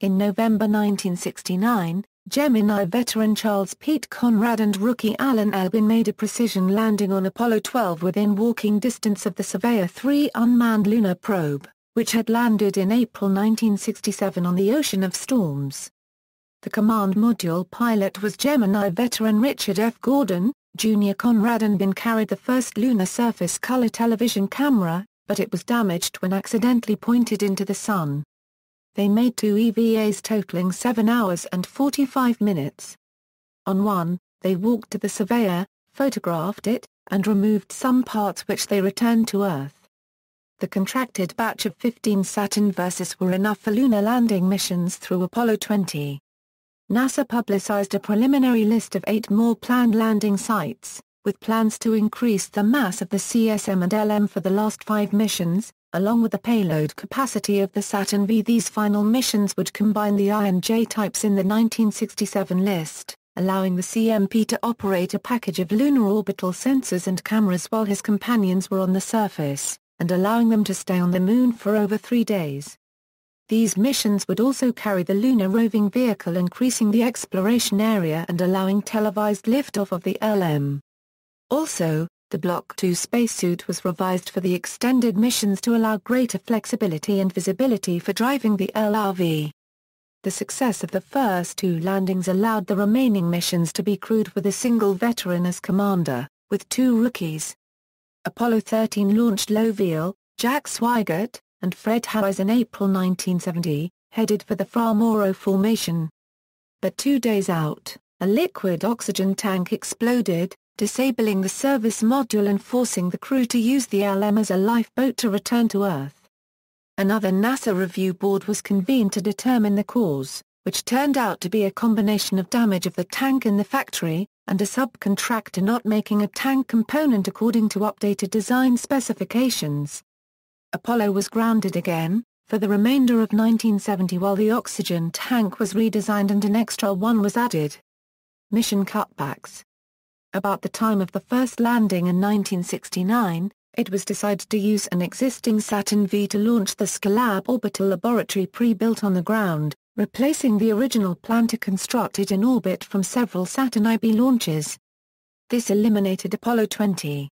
Speaker 1: In November 1969, Gemini veteran Charles Pete Conrad and rookie Alan Elbin made a precision landing on Apollo 12 within walking distance of the Surveyor 3 unmanned lunar probe, which had landed in April 1967 on the Ocean of Storms. The command module pilot was Gemini veteran Richard F. Gordon, Jr. Conrad and Bin carried the first lunar surface color television camera, but it was damaged when accidentally pointed into the sun. They made 2 EVAs totaling 7 hours and 45 minutes. On one, they walked to the Surveyor, photographed it, and removed some parts which they returned to Earth. The contracted batch of 15 Saturn Versus were enough for lunar landing missions through Apollo 20. NASA publicized a preliminary list of 8 more planned landing sites, with plans to increase the mass of the CSM and LM for the last 5 missions, along with the payload capacity of the Saturn V. These final missions would combine the I and J types in the 1967 list, allowing the CMP to operate a package of lunar orbital sensors and cameras while his companions were on the surface, and allowing them to stay on the Moon for over 3 days. These missions would also carry the lunar roving vehicle, increasing the exploration area and allowing televised liftoff of the LM. Also, the Block II spacesuit was revised for the extended missions to allow greater flexibility and visibility for driving the LRV. The success of the first 2 landings allowed the remaining missions to be crewed with a single veteran as commander, with 2 rookies. Apollo 13 launched Loveal, Jack Swigert, and Fred Haise in April 1970, headed for the Fra Mauro formation. But 2 days out, a liquid oxygen tank exploded, disabling the service module and forcing the crew to use the LM as a lifeboat to return to Earth. Another NASA review board was convened to determine the cause, which turned out to be a combination of damage of the tank in the factory, and a subcontractor not making a tank component according to updated design specifications. Apollo was grounded again, for the remainder of 1970 while the oxygen tank was redesigned and an extra one was added. Mission cutbacks. About the time of the first landing in 1969, it was decided to use an existing Saturn V to launch the Skylab orbital laboratory pre-built on the ground, replacing the original plan to construct it in orbit from several Saturn IB launches. This eliminated Apollo 20.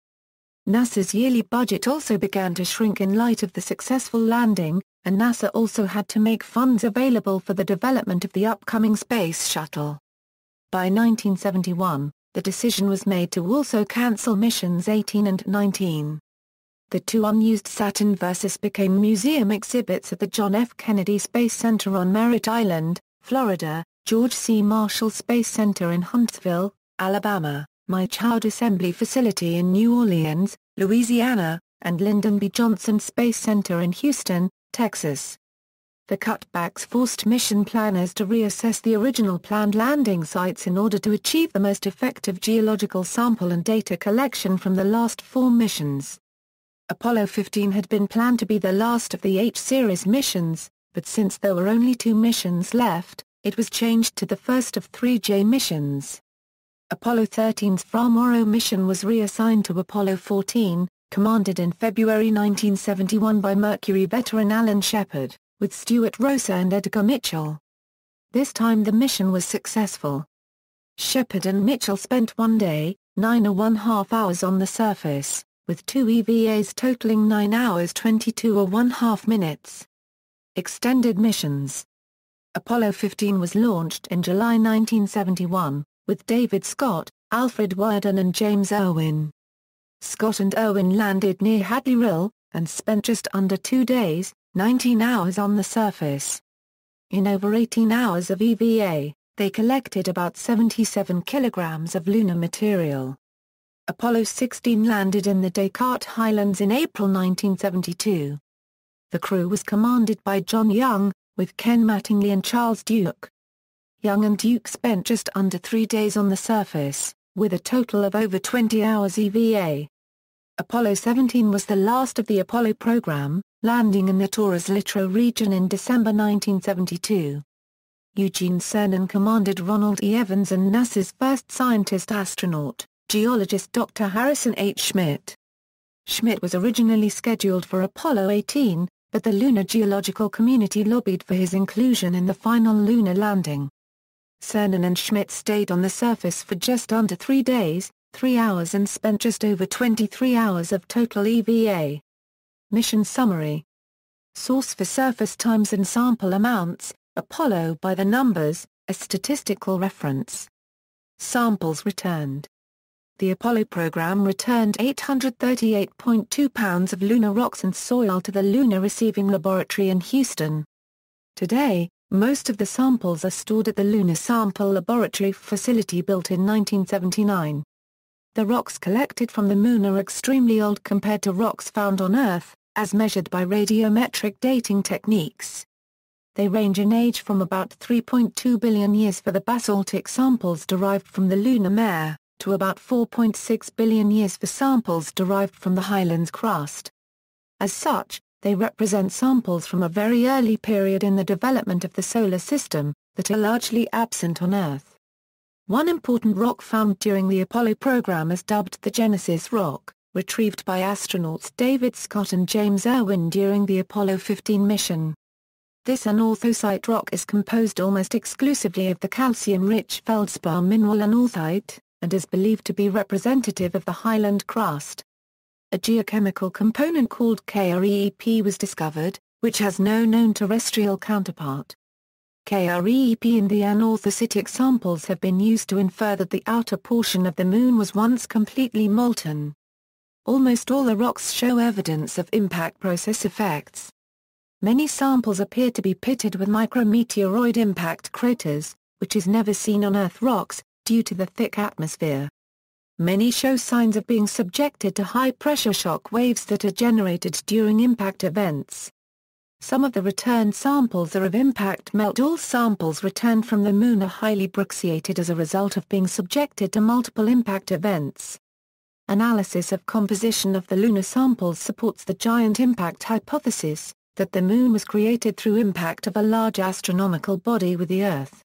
Speaker 1: NASA's yearly budget also began to shrink in light of the successful landing, and NASA also had to make funds available for the development of the upcoming Space Shuttle. By 1971, the decision was made to also cancel missions 18 and 19. The two unused Saturn versus became museum exhibits at the John F. Kennedy Space Center on Merritt Island, Florida, George C. Marshall Space Center in Huntsville, Alabama, Mike Howard Assembly Facility in New Orleans, Louisiana, and Lyndon B. Johnson Space Center in Houston, Texas. The cutbacks forced mission planners to reassess the original planned landing sites in order to achieve the most effective geological sample and data collection from the last 4 missions. Apollo 15 had been planned to be the last of the H-series missions, but since there were only 2 missions left, it was changed to the first of 3 J missions. Apollo 13's Fra Mauro mission was reassigned to Apollo 14, commanded in February 1971 by Mercury veteran Alan Shepard, with Stuart Roosa and Edgar Mitchell. This time the mission was successful. Shepard and Mitchell spent 1 day, 9.5 hours on the surface, with 2 EVAs totaling 9 hours 22.5 minutes. Extended missions. Apollo 15 was launched in July 1971, with David Scott, Alfred Worden and James Irwin. Scott and Irwin landed near Hadley Rill, and spent just under 2 days, 19 hours on the surface. In over 18 hours of EVA, they collected about 77 kilograms of lunar material. Apollo 16 landed in the Descartes Highlands in April 1972. The crew was commanded by John Young, with Ken Mattingly and Charles Duke. Young and Duke spent just under 3 days on the surface, with a total of over 20 hours EVA. Apollo 17 was the last of the Apollo program, landing in the Taurus-Littrow region in December 1972. Eugene Cernan commanded Ronald E. Evans and NASA's first scientist-astronaut, geologist Dr. Harrison H. Schmitt. Schmitt was originally scheduled for Apollo 18, but the lunar geological community lobbied for his inclusion in the final lunar landing. Cernan and Schmitt stayed on the surface for just under 3 days, 3 hours and spent just over 23 hours of total EVA. Mission summary. Source for surface times and sample amounts, Apollo by the numbers, a statistical reference. Samples returned. The Apollo program returned 838.2 pounds of lunar rocks and soil to the Lunar Receiving Laboratory in Houston. Today, most of the samples are stored at the Lunar Sample Laboratory facility built in 1979. The rocks collected from the Moon are extremely old compared to rocks found on Earth, as measured by radiometric dating techniques. They range in age from about 3.2 billion years for the basaltic samples derived from the lunar mare, to about 4.6 billion years for samples derived from the Highlands crust. As such, they represent samples from a very early period in the development of the Solar System, that are largely absent on Earth. One important rock found during the Apollo program is dubbed the Genesis Rock, retrieved by astronauts David Scott and James Irwin during the Apollo 15 mission. This anorthosite rock is composed almost exclusively of the calcium-rich feldspar mineral anorthite, and is believed to be representative of the Highland crust. A geochemical component called KREEP was discovered, which has no known terrestrial counterpart. KREEP in the anorthositic samples have been used to infer that the outer portion of the Moon was once completely molten. Almost all the rocks show evidence of impact process effects. Many samples appear to be pitted with micrometeoroid impact craters, which is never seen on Earth rocks, due to the thick atmosphere. Many show signs of being subjected to high-pressure shock waves that are generated during impact events. Some of the returned samples are of impact melt. All samples returned from the Moon are highly brecciated as a result of being subjected to multiple impact events. Analysis of composition of the lunar samples supports the giant impact hypothesis, that the Moon was created through impact of a large astronomical body with the Earth.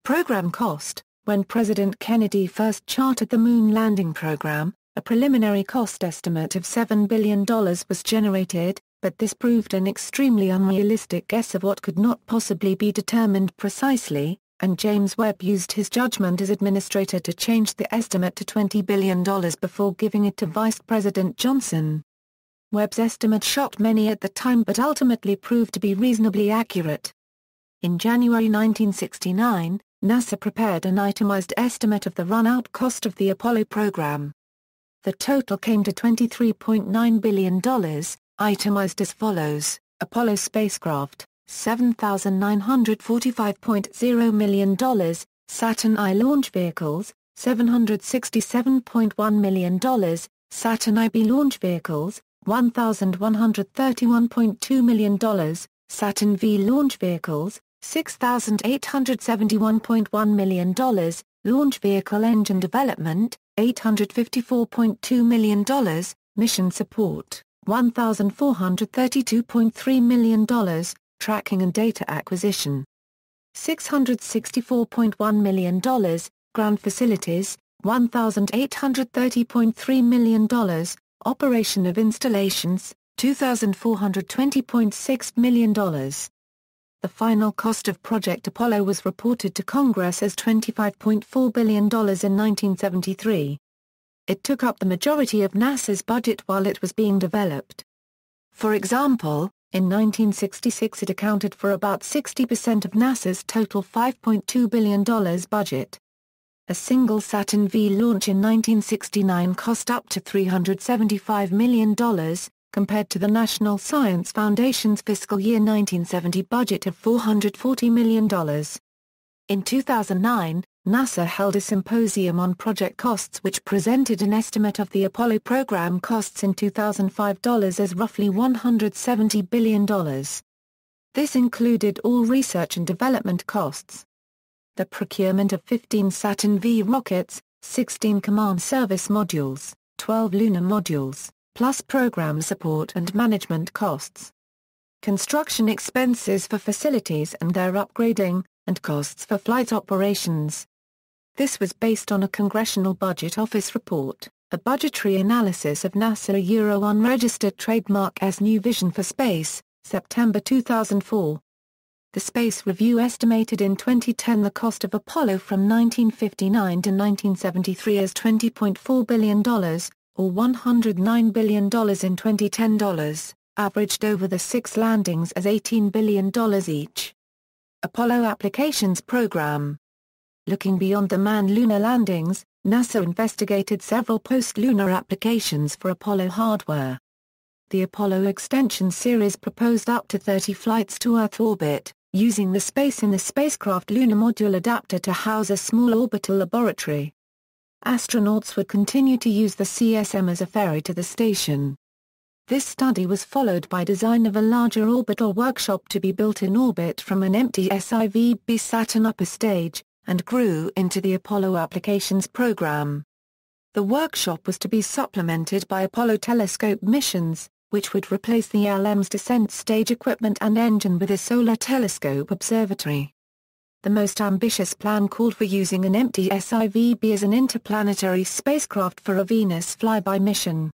Speaker 1: Program cost. When President Kennedy first chartered the Moon landing program, a preliminary cost estimate of $7 billion was generated, but this proved an extremely unrealistic guess of what could not possibly be determined precisely, and James Webb used his judgment as administrator to change the estimate to $20 billion before giving it to Vice President Johnson. Webb's estimate shocked many at the time but ultimately proved to be reasonably accurate. In January 1969, NASA prepared an itemized estimate of the run-out cost of the Apollo program. The total came to $23.9 billion, itemized as follows: Apollo spacecraft, $7,945.0 million, Saturn I launch vehicles, $767.1 million, Saturn IB launch vehicles, $1,131.2 million, Saturn V launch vehicles, $6,871.1 million, launch vehicle engine development, $854.2 million, mission support, $1,432.3 million, tracking and data acquisition, $664.1 million, ground facilities, $1,830.3 million, operation of installations, $2,420.6 million. The final cost of Project Apollo was reported to Congress as $25.4 billion in 1973. It took up the majority of NASA's budget while it was being developed. For example, in 1966 it accounted for about 60% of NASA's total $5.2 billion budget. A single Saturn V launch in 1969 cost up to $375 million, compared to the National Science Foundation's fiscal year 1970 budget of $440 million. In 2009, NASA held a symposium on project costs which presented an estimate of the Apollo program costs in 2005 as roughly $170 billion. This included all research and development costs. The procurement of 15 Saturn V rockets, 16 command service modules, 12 lunar modules, plus program support and management costs. Construction expenses for facilities and their upgrading, and costs for flight operations. This was based on a Congressional Budget Office report, a budgetary analysis of NASA unregistered trademark as New Vision for Space, September 2004. The Space Review estimated in 2010 the cost of Apollo from 1959 to 1973 as $20.4 billion, or $109 billion in 2010, averaged over the 6 landings as $18 billion each. Apollo Applications Program. Looking beyond the manned lunar landings, NASA investigated several post-lunar applications for Apollo hardware. The Apollo Extension Series proposed up to 30 flights to Earth orbit, using the space in the spacecraft lunar module adapter to house a small orbital laboratory. Astronauts would continue to use the CSM as a ferry to the station. This study was followed by design of a larger orbital workshop to be built in orbit from an empty SIVB Saturn upper stage, and grew into the Apollo Applications Program. The workshop was to be supplemented by Apollo telescope missions, which would replace the LM's descent stage equipment and engine with a solar telescope observatory. The most ambitious plan called for using an empty SIVB as an interplanetary spacecraft for a Venus flyby mission.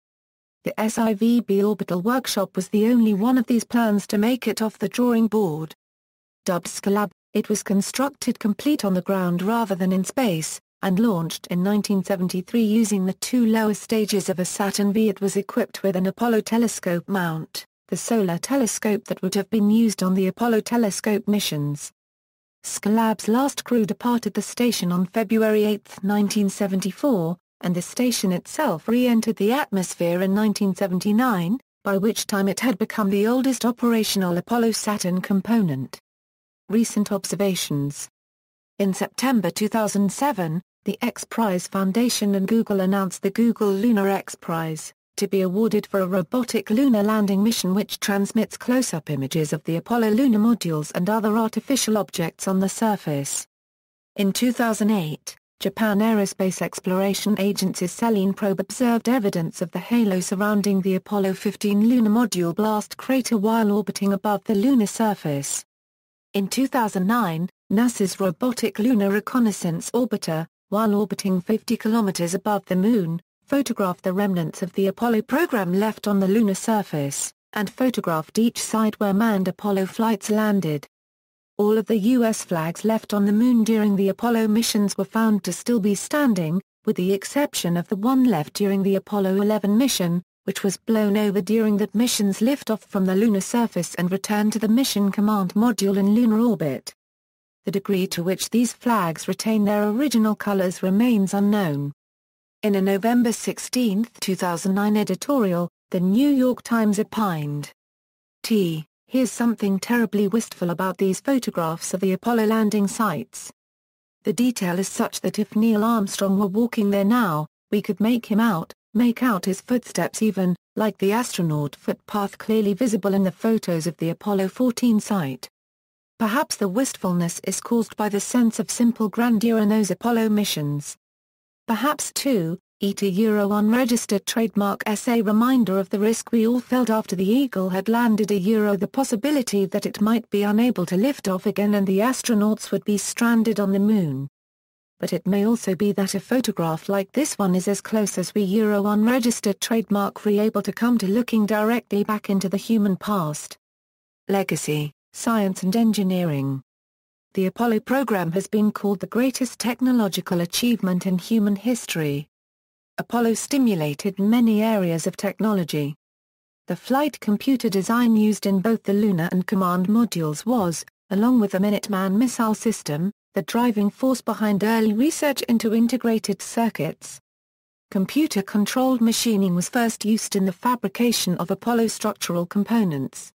Speaker 1: The SIVB orbital workshop was the only one of these plans to make it off the drawing board. Dubbed Skylab, it was constructed complete on the ground rather than in space, and launched in 1973 using the 2 lower stages of a Saturn V. It was equipped with an Apollo telescope mount, the solar telescope that would have been used on the Apollo telescope missions. Skylab's last crew departed the station on February 8, 1974, and the station itself re-entered the atmosphere in 1979, by which time it had become the oldest operational Apollo Saturn component. Recent observations. In September 2007, the X Prize Foundation and Google announced the Google Lunar X Prize, to be awarded for a robotic lunar landing mission which transmits close-up images of the Apollo lunar modules and other artificial objects on the surface. In 2008, Japan Aerospace Exploration Agency's Selene probe observed evidence of the halo surrounding the Apollo 15 lunar module blast crater while orbiting above the lunar surface. In 2009, NASA's Robotic Lunar Reconnaissance Orbiter, while orbiting 50 kilometers above the Moon, photographed the remnants of the Apollo program left on the lunar surface, and photographed each site where manned Apollo flights landed. All of the U.S. flags left on the Moon during the Apollo missions were found to still be standing, with the exception of the one left during the Apollo 11 mission, which was blown over during that mission's liftoff from the lunar surface and returned to the Mission Command Module in lunar orbit. The degree to which these flags retain their original colors remains unknown. In a November 16, 2009 editorial, The New York Times opined, "Here's something terribly wistful about these photographs of the Apollo landing sites. The detail is such that if Neil Armstrong were walking there now, we could make out his footsteps even, like the astronaut footpath clearly visible in the photos of the Apollo 14 site. Perhaps the wistfulness is caused by the sense of simple grandeur in those Apollo missions. Perhaps too, unregistered trademark a reminder of the risk we all felt after the Eagle had landed the possibility that it might be unable to lift off again and the astronauts would be stranded on the Moon. But it may also be that a photograph like this one is as close as we unregistered trademark free able to come to looking directly back into the human past. Legacy, Science and Engineering. The Apollo program has been called the greatest technological achievement in human history. Apollo stimulated many areas of technology. The flight computer design used in both the lunar and command modules was, along with the Minuteman missile system, the driving force behind early research into integrated circuits. Computer-controlled machining was first used in the fabrication of Apollo structural components.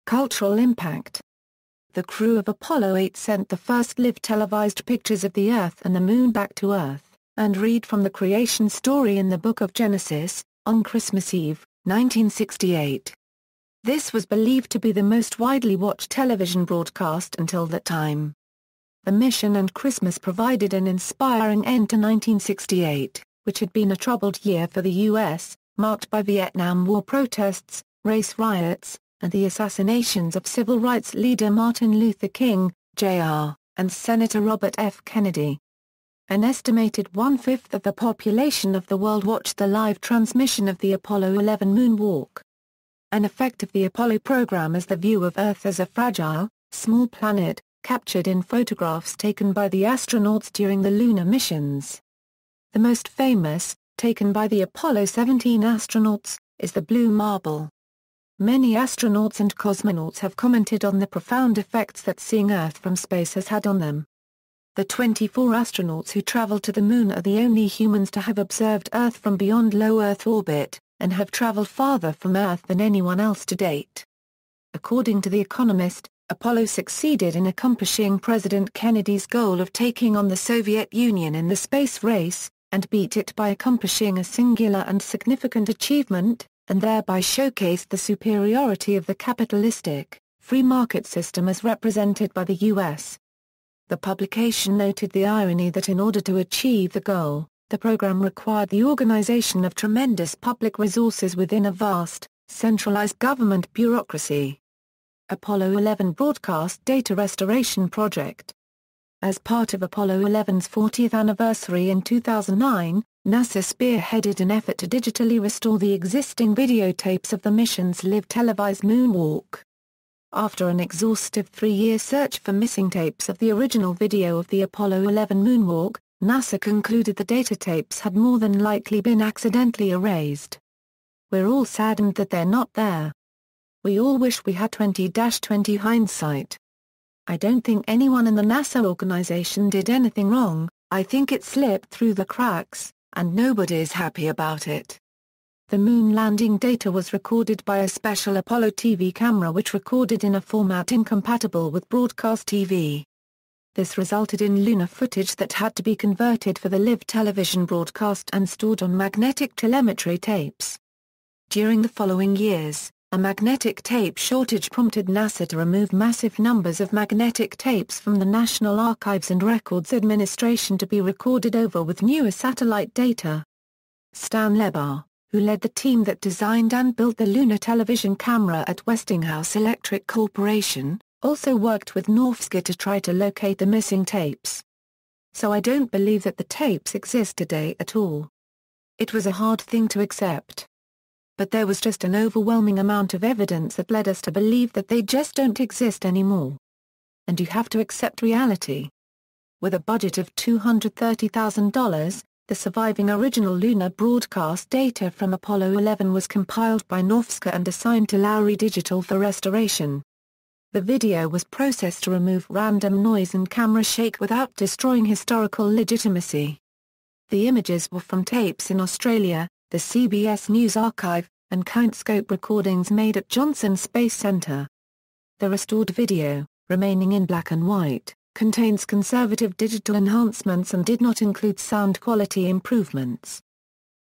Speaker 1: Cultural impact. The crew of Apollo 8 sent the first live televised pictures of the Earth and the Moon back to Earth, and read from the creation story in the Book of Genesis, on Christmas Eve, 1968. This was believed to be the most widely watched television broadcast until that time. The mission and Christmas provided an inspiring end to 1968, which had been a troubled year for the U.S., marked by Vietnam War protests, race riots, and the assassinations of civil rights leader Martin Luther King, Jr., and Senator Robert F. Kennedy. An estimated one-fifth of the population of the world watched the live transmission of the Apollo 11 moonwalk. An effect of the Apollo program is the view of Earth as a fragile, small planet, captured in photographs taken by the astronauts during the lunar missions. The most famous, taken by the Apollo 17 astronauts, is the Blue Marble. Many astronauts and cosmonauts have commented on the profound effects that seeing Earth from space has had on them. The 24 astronauts who traveled to the Moon are the only humans to have observed Earth from beyond low Earth orbit, and have traveled farther from Earth than anyone else to date. According to The Economist, Apollo succeeded in accomplishing President Kennedy's goal of taking on the Soviet Union in the space race, and beat it by accomplishing a singular and significant achievement, and thereby showcased the superiority of the capitalistic, free market system as represented by the U.S. The publication noted the irony that in order to achieve the goal, the program required the organization of tremendous public resources within a vast, centralized government bureaucracy. Apollo 11 Broadcast Data Restoration Project. As part of Apollo 11's 40th anniversary in 2009, NASA spearheaded an effort to digitally restore the existing videotapes of the mission's live televised moonwalk. After an exhaustive 3-year search for missing tapes of the original video of the Apollo 11 moonwalk, NASA concluded the data tapes had more than likely been accidentally erased. We're all saddened that they're not there. We all wish we had 20/20 hindsight. I don't think anyone in the NASA organization did anything wrong, I think it slipped through the cracks, and nobody's happy about it. The moon landing data was recorded by a special Apollo TV camera which recorded in a format incompatible with broadcast TV. This resulted in lunar footage that had to be converted for the live television broadcast and stored on magnetic telemetry tapes. During the following years, a magnetic tape shortage prompted NASA to remove massive numbers of magnetic tapes from the National Archives and Records Administration to be recorded over with newer satellite data. Stan Lebar, who led the team that designed and built the lunar television camera at Westinghouse Electric Corporation, also worked with Norfska to try to locate the missing tapes. So I don't believe that the tapes exist today at all. It was a hard thing to accept. But there was just an overwhelming amount of evidence that led us to believe that they just don't exist anymore. And you have to accept reality. With a budget of $230,000, the surviving original lunar broadcast data from Apollo 11 was compiled by Norfska and assigned to Lowry Digital for restoration. The video was processed to remove random noise and camera shake without destroying historical legitimacy. The images were from tapes in Australia, the CBS News Archive, and Countscope recordings made at Johnson Space Center. The restored video, remaining in black and white, contains conservative digital enhancements and did not include sound quality improvements.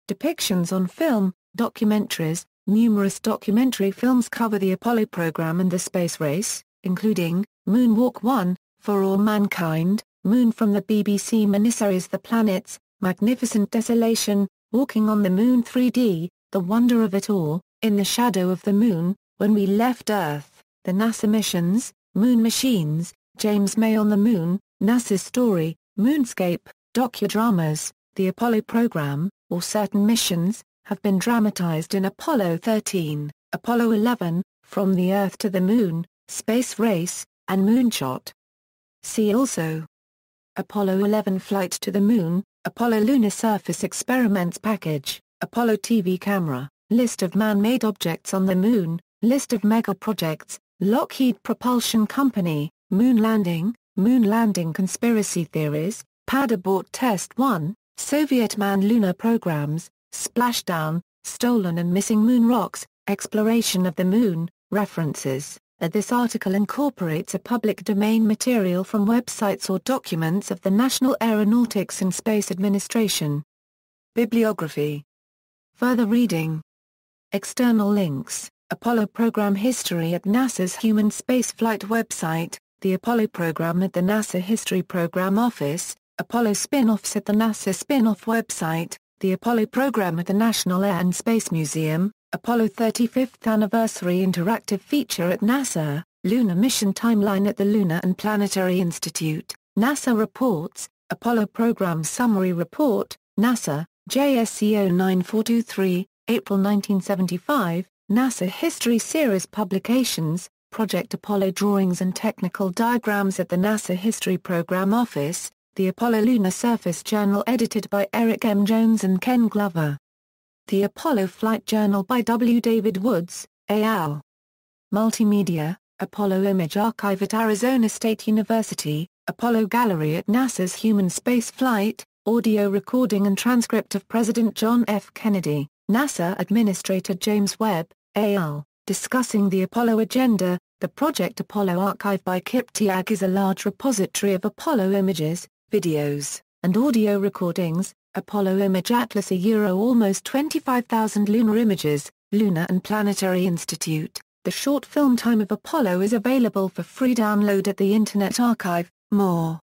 Speaker 1: Depictions on film, documentaries, numerous documentary films cover the Apollo program and the space race, including Moonwalk 1, For All Mankind, Moon from the BBC miniseries The Planets, Magnificent Desolation, Walking on the Moon 3D, The Wonder of It All, In the Shadow of the Moon, When We Left Earth, The NASA Missions, Moon Machines, James May on the Moon, NASA's Story, Moonscape, docudramas, The Apollo Program, or certain missions, have been dramatized in Apollo 13, Apollo 11, From the Earth to the Moon, Space Race, and Moonshot. See also: Apollo 11 Flight to the Moon, Apollo Lunar Surface Experiments Package, Apollo TV Camera, List of man-made objects on the Moon, List of megaprojects, Lockheed Propulsion Company, Moon Landing Conspiracy Theories, Pad Abort Test 1, Soviet Manned Lunar Programs, Splashdown, Stolen and Missing Moon Rocks, Exploration of the Moon, References. This article incorporates a public domain material from websites or documents of the National Aeronautics and Space Administration. Bibliography. Further reading. External links: Apollo program history at NASA's Human Spaceflight website, the Apollo program at the NASA History Program Office, Apollo spin-offs at the NASA spin-off website, the Apollo program at the National Air and Space Museum, Apollo 35th Anniversary Interactive Feature at NASA, Lunar Mission Timeline at the Lunar and Planetary Institute, NASA Reports, Apollo Program Summary Report, NASA, JSC 09423, April 1975, NASA History Series Publications, Project Apollo Drawings and Technical Diagrams at the NASA History Program Office, the Apollo Lunar Surface Journal edited by Eric M. Jones and Ken Glover. The Apollo Flight Journal by W. David Woods, al. Multimedia, Apollo Image Archive at Arizona State University, Apollo Gallery at NASA's Human Spaceflight, audio recording and transcript of President John F. Kennedy, NASA Administrator James Webb, al., discussing the Apollo agenda. The Project Apollo Archive by Kip Tiag is a large repository of Apollo images, videos, and audio recordings. Apollo Image Atlas almost 25,000 lunar images, Lunar and Planetary Institute. The short film Time of Apollo is available for free download at the Internet Archive. More